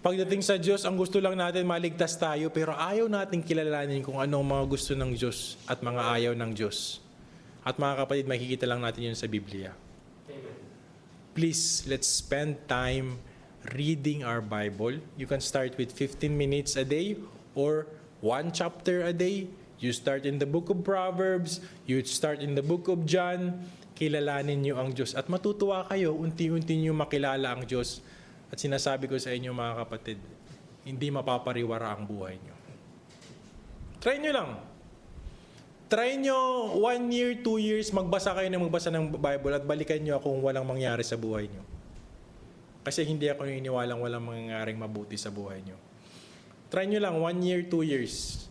Pagdating sa Diyos, ang gusto lang natin maligtas tayo, pero ayaw natin kilalanin kung anong mga gusto ng Diyos at mga ayaw ng Diyos. At mga kapatid, makikita lang natin yun sa Biblia. Amen. Please, let's spend time reading our Bible. You can start with 15 minutes a day or 1 chapter a day. You start in the book of Proverbs, you start in the book of John. Kilalanin niyo ang Diyos. At matutuwa kayo, unti-unti niyo makilala ang Diyos. At sinasabi ko sa inyo mga kapatid, hindi mapapariwara ang buhay nyo. Try nyo lang. Try nyo 1 year, 2 years, magbasa kayo ng Bible at balikan nyo kung walang mangyari sa buhay nyo. Kasi hindi ako naniniwalang walang mangyayaring mabuti sa buhay nyo. Try nyo lang 1 year, 2 years.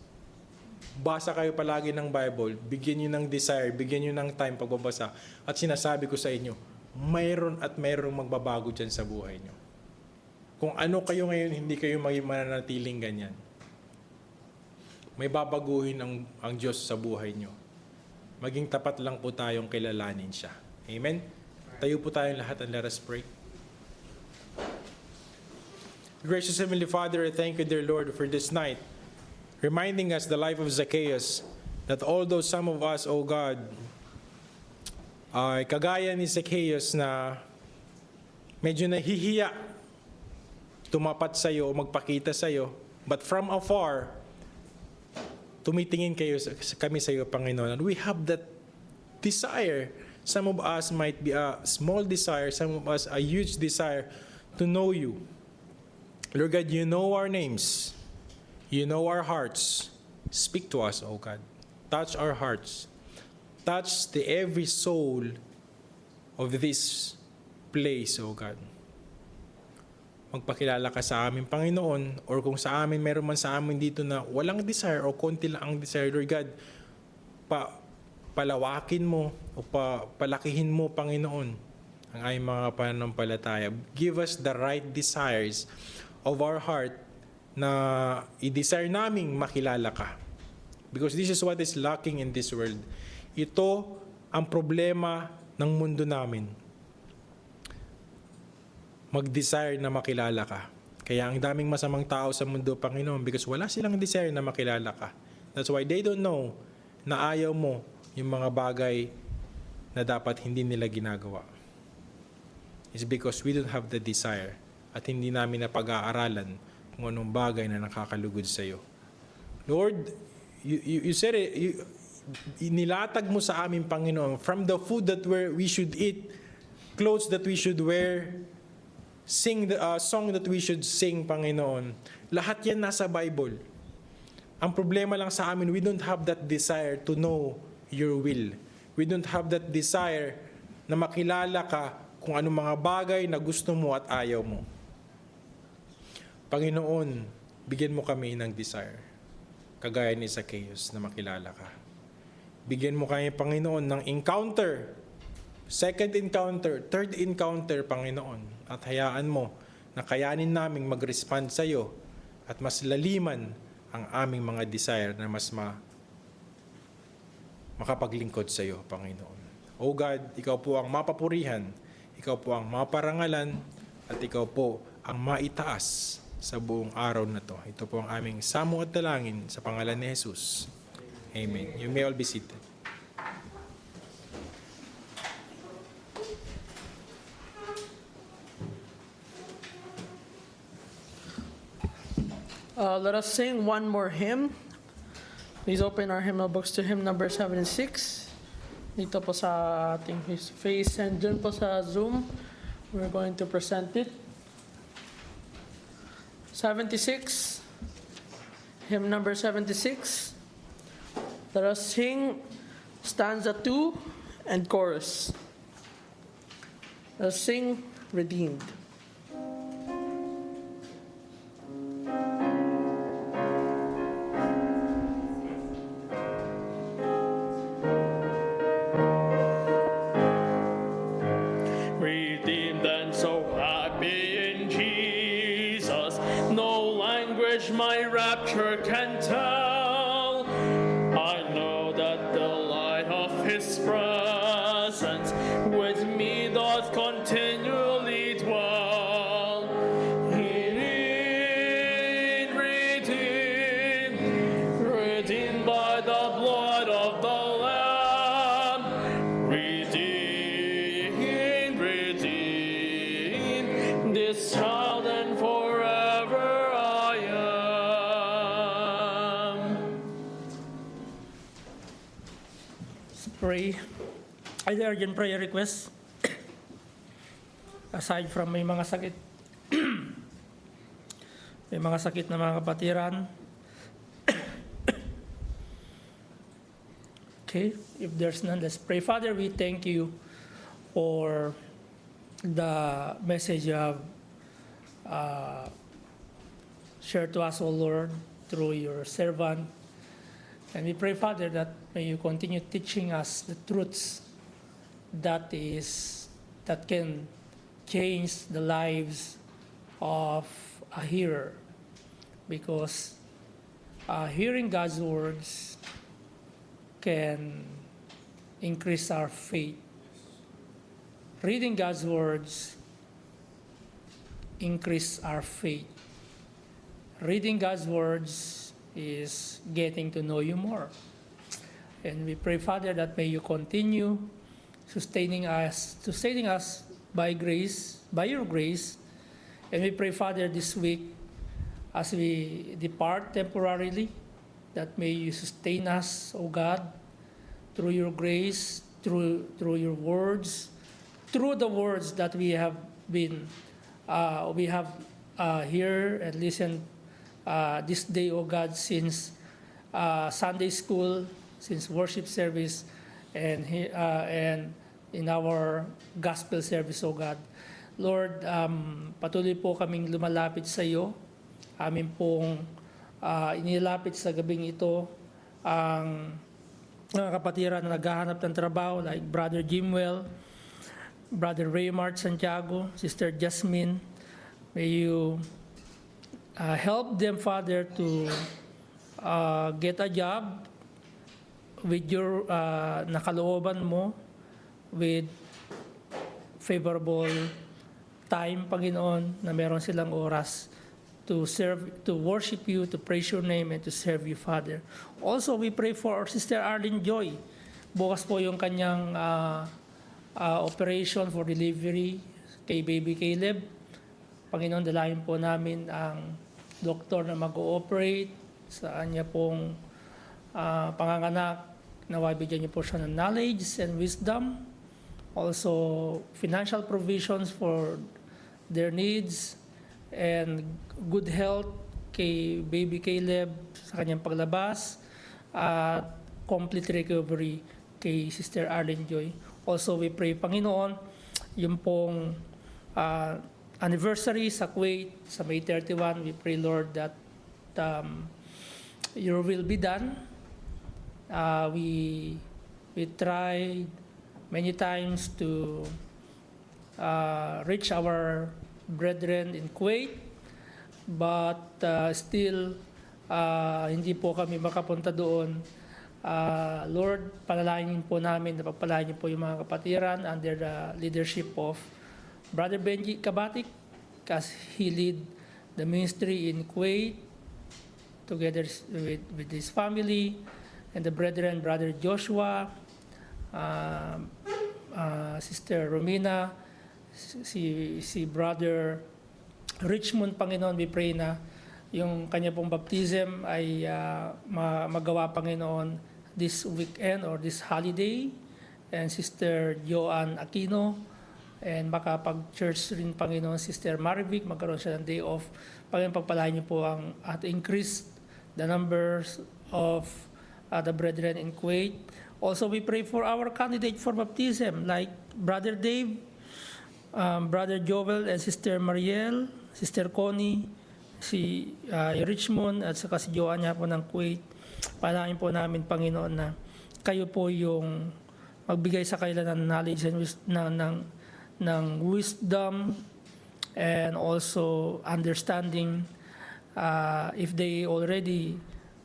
Basa kayo palagi ng Bible, bigyan nyo ng desire, bigyan nyo ng time pagbabasa. At sinasabi ko sa inyo, mayroon at mayroong magbabago dyan sa buhay nyo. Kung ano kayo ngayon, hindi kayo mananatiling ganyan. May babaguhin ang Diyos sa buhay nyo. Maging tapat lang po tayong kilalanin siya. Amen? Tayo po tayong lahat and let us pray. Gracious Heavenly Father, I thank you, dear Lord, for this night, reminding us the life of Zacchaeus, that although some of us, O God, ay kagaya ni Zacchaeus na medyo nahihiya tumapat sa iyo o magpakita sa iyo, but from afar, tumitingin kami sa iyo, Panginoon. And we have that desire. Some of us might be a small desire, some of us a huge desire to know you. Lord God, you know our names. You know our hearts. Speak to us, O God. Touch our hearts. Touch every soul of this place, O God. Magpakilala ka sa amin, Panginoon, or kung sa amin, meron man sa amin dito na walang desire o konti lang ang desire, Lord God, palawakin mo o palakihin mo, Panginoon, ang aming mga pananampalataya. Give us the right desires of our heart na i-desire naming makilala ka. Because this is what is lacking in this world. Ito ang problema ng mundo namin. Mag-desire na makilala ka. Kaya ang daming masamang tao sa mundo, Panginoon, because wala silang desire na makilala ka. That's why they don't know na ayaw mo yung mga bagay na dapat hindi nila ginagawa. It's because we don't have the desire at hindi namin napag-aaralan kung anong bagay na nakakalugod sa iyo. Lord, you said it, nilatag mo sa amin, Panginoon, from the food that we should eat, clothes that we should wear, sing the song that we should sing, Panginoon. Lahat yan nasa Bible. Ang problema lang sa amin, we don't have that desire to know your will. We don't have that desire na makilala ka kung anong mga bagay na gusto mo at ayaw mo. Panginoon, bigyan mo kami ng desire, kagaya ni Zacchaeus, na makilala ka. Bigyan mo kami, Panginoon, ng encounter, second encounter, third encounter, Panginoon. At hayaan mo na kayanin naming mag-respond sa iyo at mas laliman ang aming mga desire na mas makapaglingkod sa iyo, Panginoon. O God, ikaw po ang mapapurihan, ikaw po ang maparangalan, at ikaw po ang maitaas sa buong araw na to. Ito po ang aming samo at dalangin sa pangalan ni Jesus. Amen. You may all be seated. Let us sing one more hymn. Please open our hymnal books to hymn number 76. Dito po sa ating face-to-face and dun po sa Zoom, we're going to present it. 76, hymn number 76. Let us sing stanza 2 and chorus. Let us sing Redeemed. Redeemed and so happy in Jesus, no language my rapture can tell. I know that the light of His presence with me doth continually dwell. Redeemed by the blood of the Lamb. Redeemed, this child and forever I am. Let's pray. Are there urgent prayer requests? Aside from may mga sakit, may mga sakit na mga kapatiran. Okay, if there's none, let's pray. Father, we thank you for the message you have shared to us, O Lord, through your servant. And we pray, Father, that may you continue teaching us the truths that can change the lives of a hearer. Because hearing God's words can increase our faith. Reading God's words increase our faith. Reading God's words is getting to know you more. And we pray, Father, that may you continue sustaining us by grace, by your grace. And we pray, Father, this week, as we depart temporarily, that may you sustain us, O God, through your grace, through your words, through the words that we have heard and listened this day, O God, since Sunday school, since worship service, and in our gospel service, O God. Lord, patuloy po kaming lumalapit sa iyo. Amin pong inilapit sa gabing ito ang mga kapatiran na naghahanap ng trabaho like Brother Jimwell, Brother Raymart Santiago, Sister Jasmine. May you help them, Father, to get a job with your nakalooban mo, with favorable time, Panginoon, na meron silang oras to serve, to worship you, to praise your name, and to serve you, Father. Also, we pray for our Sister Arlene Joy. Bukas po yung kanyang operation for delivery kay baby Caleb. Panginoon, dalayan po namin ang doktor na mag-ooperate sa kanya pong panganganak. Naway bigyan niyo po siya ng knowledge and wisdom. Also, financial provisions for their needs and good health kay baby Caleb sa kanyang paglabas at complete recovery kay Sister Arlene Joy. Also, we pray, Panginoon, yung pong anniversary sa Kuwait, sa May 31, we pray, Lord, that your will be done. We tried many times to reach our brethren in Kuwait, but still hindi po kami makapunta doon. Lord, panalangin po namin na pagpalain niyo po yung mga kapatiran under the leadership of Brother Benji Kabatik as he lead the ministry in Kuwait, together with his family, and the brethren, Brother Joshua, Sister Romina, si Brother Richmond, Panginoon, we pray na yung kanya pong baptism ay magawa, Panginoon, this weekend or this holiday. And Sister Joanne Aquino, and makapag-church rin, Panginoon, Sister Marivic, magkaroon siya ng day off. Panginoon, pagpalain niyo po at increase the numbers of the brethren in Kuwait. Also, we pray for our candidate for baptism, like Brother Dave, Brother Joel, and Sister Mariel, Sister Connie, si Richmond, at saka si Joanne niya po ng Kuwait. Palain po namin, Panginoon, na kayo po yung magbigay sa kanila ng knowledge and ng wisdom and also understanding. If they already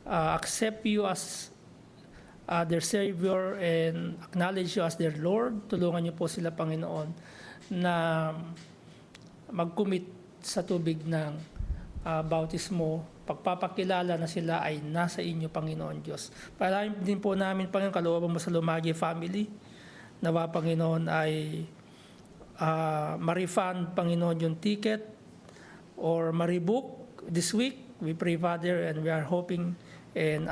accept you as their Savior and acknowledge you as their Lord, tulungan niyo po sila, Panginoon, na mag-commit sa tubig ng bautismo, pagpapakilala na sila ay nasa inyo, Panginoon Diyos. Palain din po namin, Panginoon, kalooban mo sa Lumagi family, nawa, Panginoon, ay ma-refund, Panginoon, yung ticket or ma-rebook this week. We pray, Father, and we are hoping and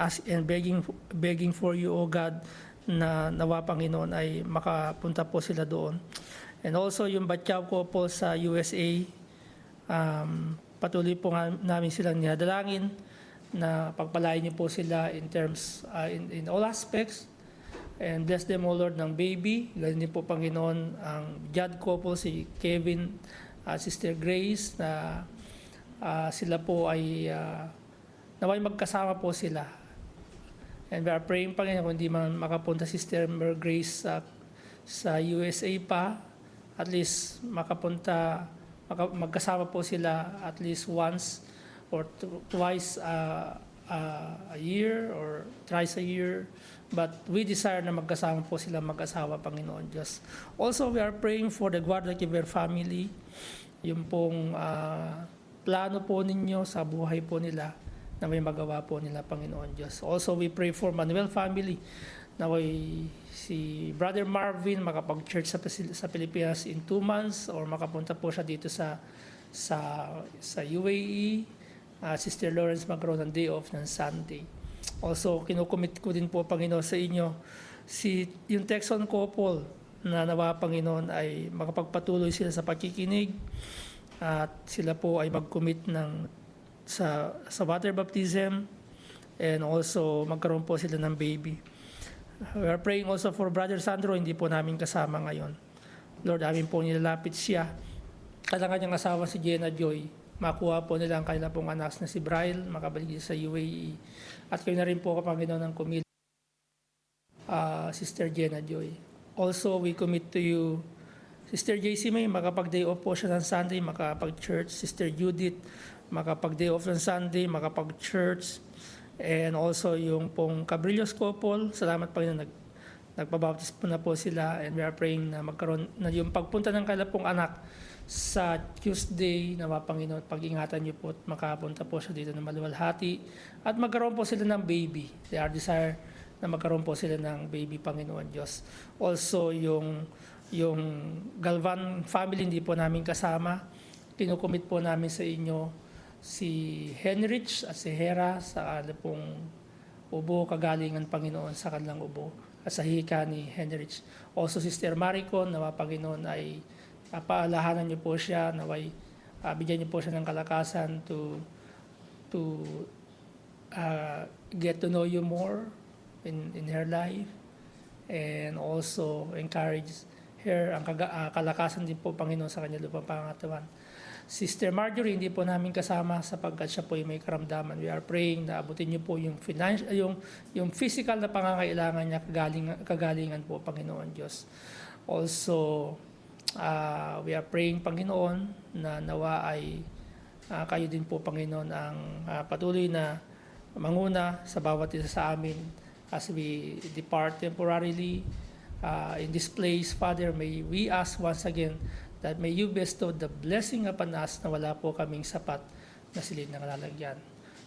begging for you, O God, na nawa, Panginoon, ay makapunta po sila doon. And also yung Batyaw ko po sa USA, patuloy po namin silang ninadalangin na pagpalain niyo po sila in terms, in all aspects, and bless them, O Lord, ng baby. Ganun din po, Panginoon, ang Judd couple, si Kevin, Sister Grace, na sila po ay naway magkasama po sila. And we are praying, Panginoon, kung hindi man makapunta Sister Grace sa USA pa, at least magkasama po sila at least once or twice a year or thrice a year. But we desire na magkasama po sila mag-asawa, Panginoon Diyos. Also, we are praying for the Guadalquivir family. Yung pong plano po ninyo sa buhay po nila na may magawa po nila, Panginoon Diyos. Also, we pray for Manuel family na si Brother Marvin makapag-church sa Pilipinas in 2 months or makapunta po siya dito sa UAE. Sister Lawrence magkaroon ng day off ng Sunday. Also, kinukomit ko din po, Panginoon, sa inyo yung Texan couple na nawa, Panginoon, ay makapagpatuloy sila sa pagkikinig at sila po ay mag-commit sa water baptism and also magkaroon po sila ng baby. We are praying also for Brother Sandro, hindi po namin kasama ngayon. Lord, amin po nilalapit siya. Kailangan niyang asawa si Jenna Joy. Makuha po nila ang kanila pong anak na si Bryle, makabalik sa UAE. At kayo na rin po, Panginoon, ng kumil, Sister Jenna Joy. Also, we commit to you, Sister JC May, makapag-day off po siya ng Sunday, makapag-church. Sister Judith, makapag-day off ng Sunday, makapag-church. And also yung pong Cabrillos couple, salamat, Panginoon, nagpabaptis po na po sila, and we are praying na magkaroon na yung pagpunta ng kanila pong anak sa Tuesday, na Panginoon, pag-ingatan niyo po at makapunta po siya dito na maluwalhati at magkaroon po sila ng baby. They are desire na magkaroon po sila ng baby, Panginoon Diyos. Also yung Galvan family, hindi po namin kasama. Kinukomit po namin sa inyo si Henrich at si Hera sa pong ubo, kagalingan, Panginoon, sa kanilang ubo at sa hika ni Henrich. Also, Sister Maricon, nawa, Panginoon, ay paalahanan niyo po siya, naway bigyan niyo po siya ng kalakasan to get to know you more in her life, and also encourage her, ang kalakasan din po, Panginoon, sa kanya lupang pangatawan. Sister Marjorie, hindi po namin kasama sapagkat siya po yung may karamdaman. We are praying na abutin niyo po yung yung physical na pangangailangan niya, kagalingan po, Panginoon Diyos. Also, we are praying, Panginoon, na nawa ay kayo din po, Panginoon, ang patuloy na manguna sa bawat isa sa amin as we depart temporarily in this place. Father, may we ask once again that may you bestow the blessing upon us na wala po kaming sapat na silid na kalalagyan.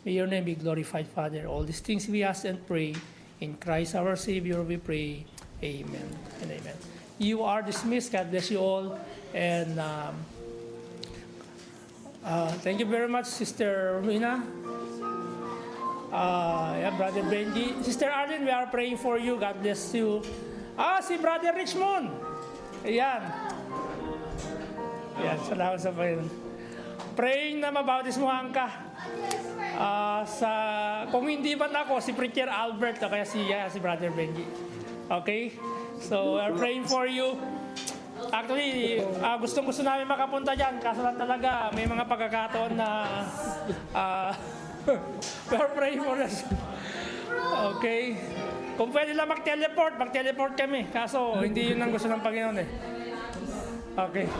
May your name be glorified, Father. All these things we ask and pray. In Christ our Savior we pray. Amen and amen. You are dismissed. God bless you all. And thank you very much, Sister Romina. Yeah, Brother Benji. Sister Arlene, we are praying for you. God bless you. Si Brother Richmond. Ayan. Ayan, salamat sa Panginoon. Praying na mabautismuhan ka. Kung hindi man ako, si Preacher Albert o kaya si Brother Benji. Okay? So, we are praying for you. Actually, gustong-gusto namin makapunta dyan. Kaso lang talaga, may mga pagkakataon na we are praying for us. Okay? Kung pwede lang mag-teleport kami. Kaso, hindi yun ang gusto ng Panginoon eh. Okay.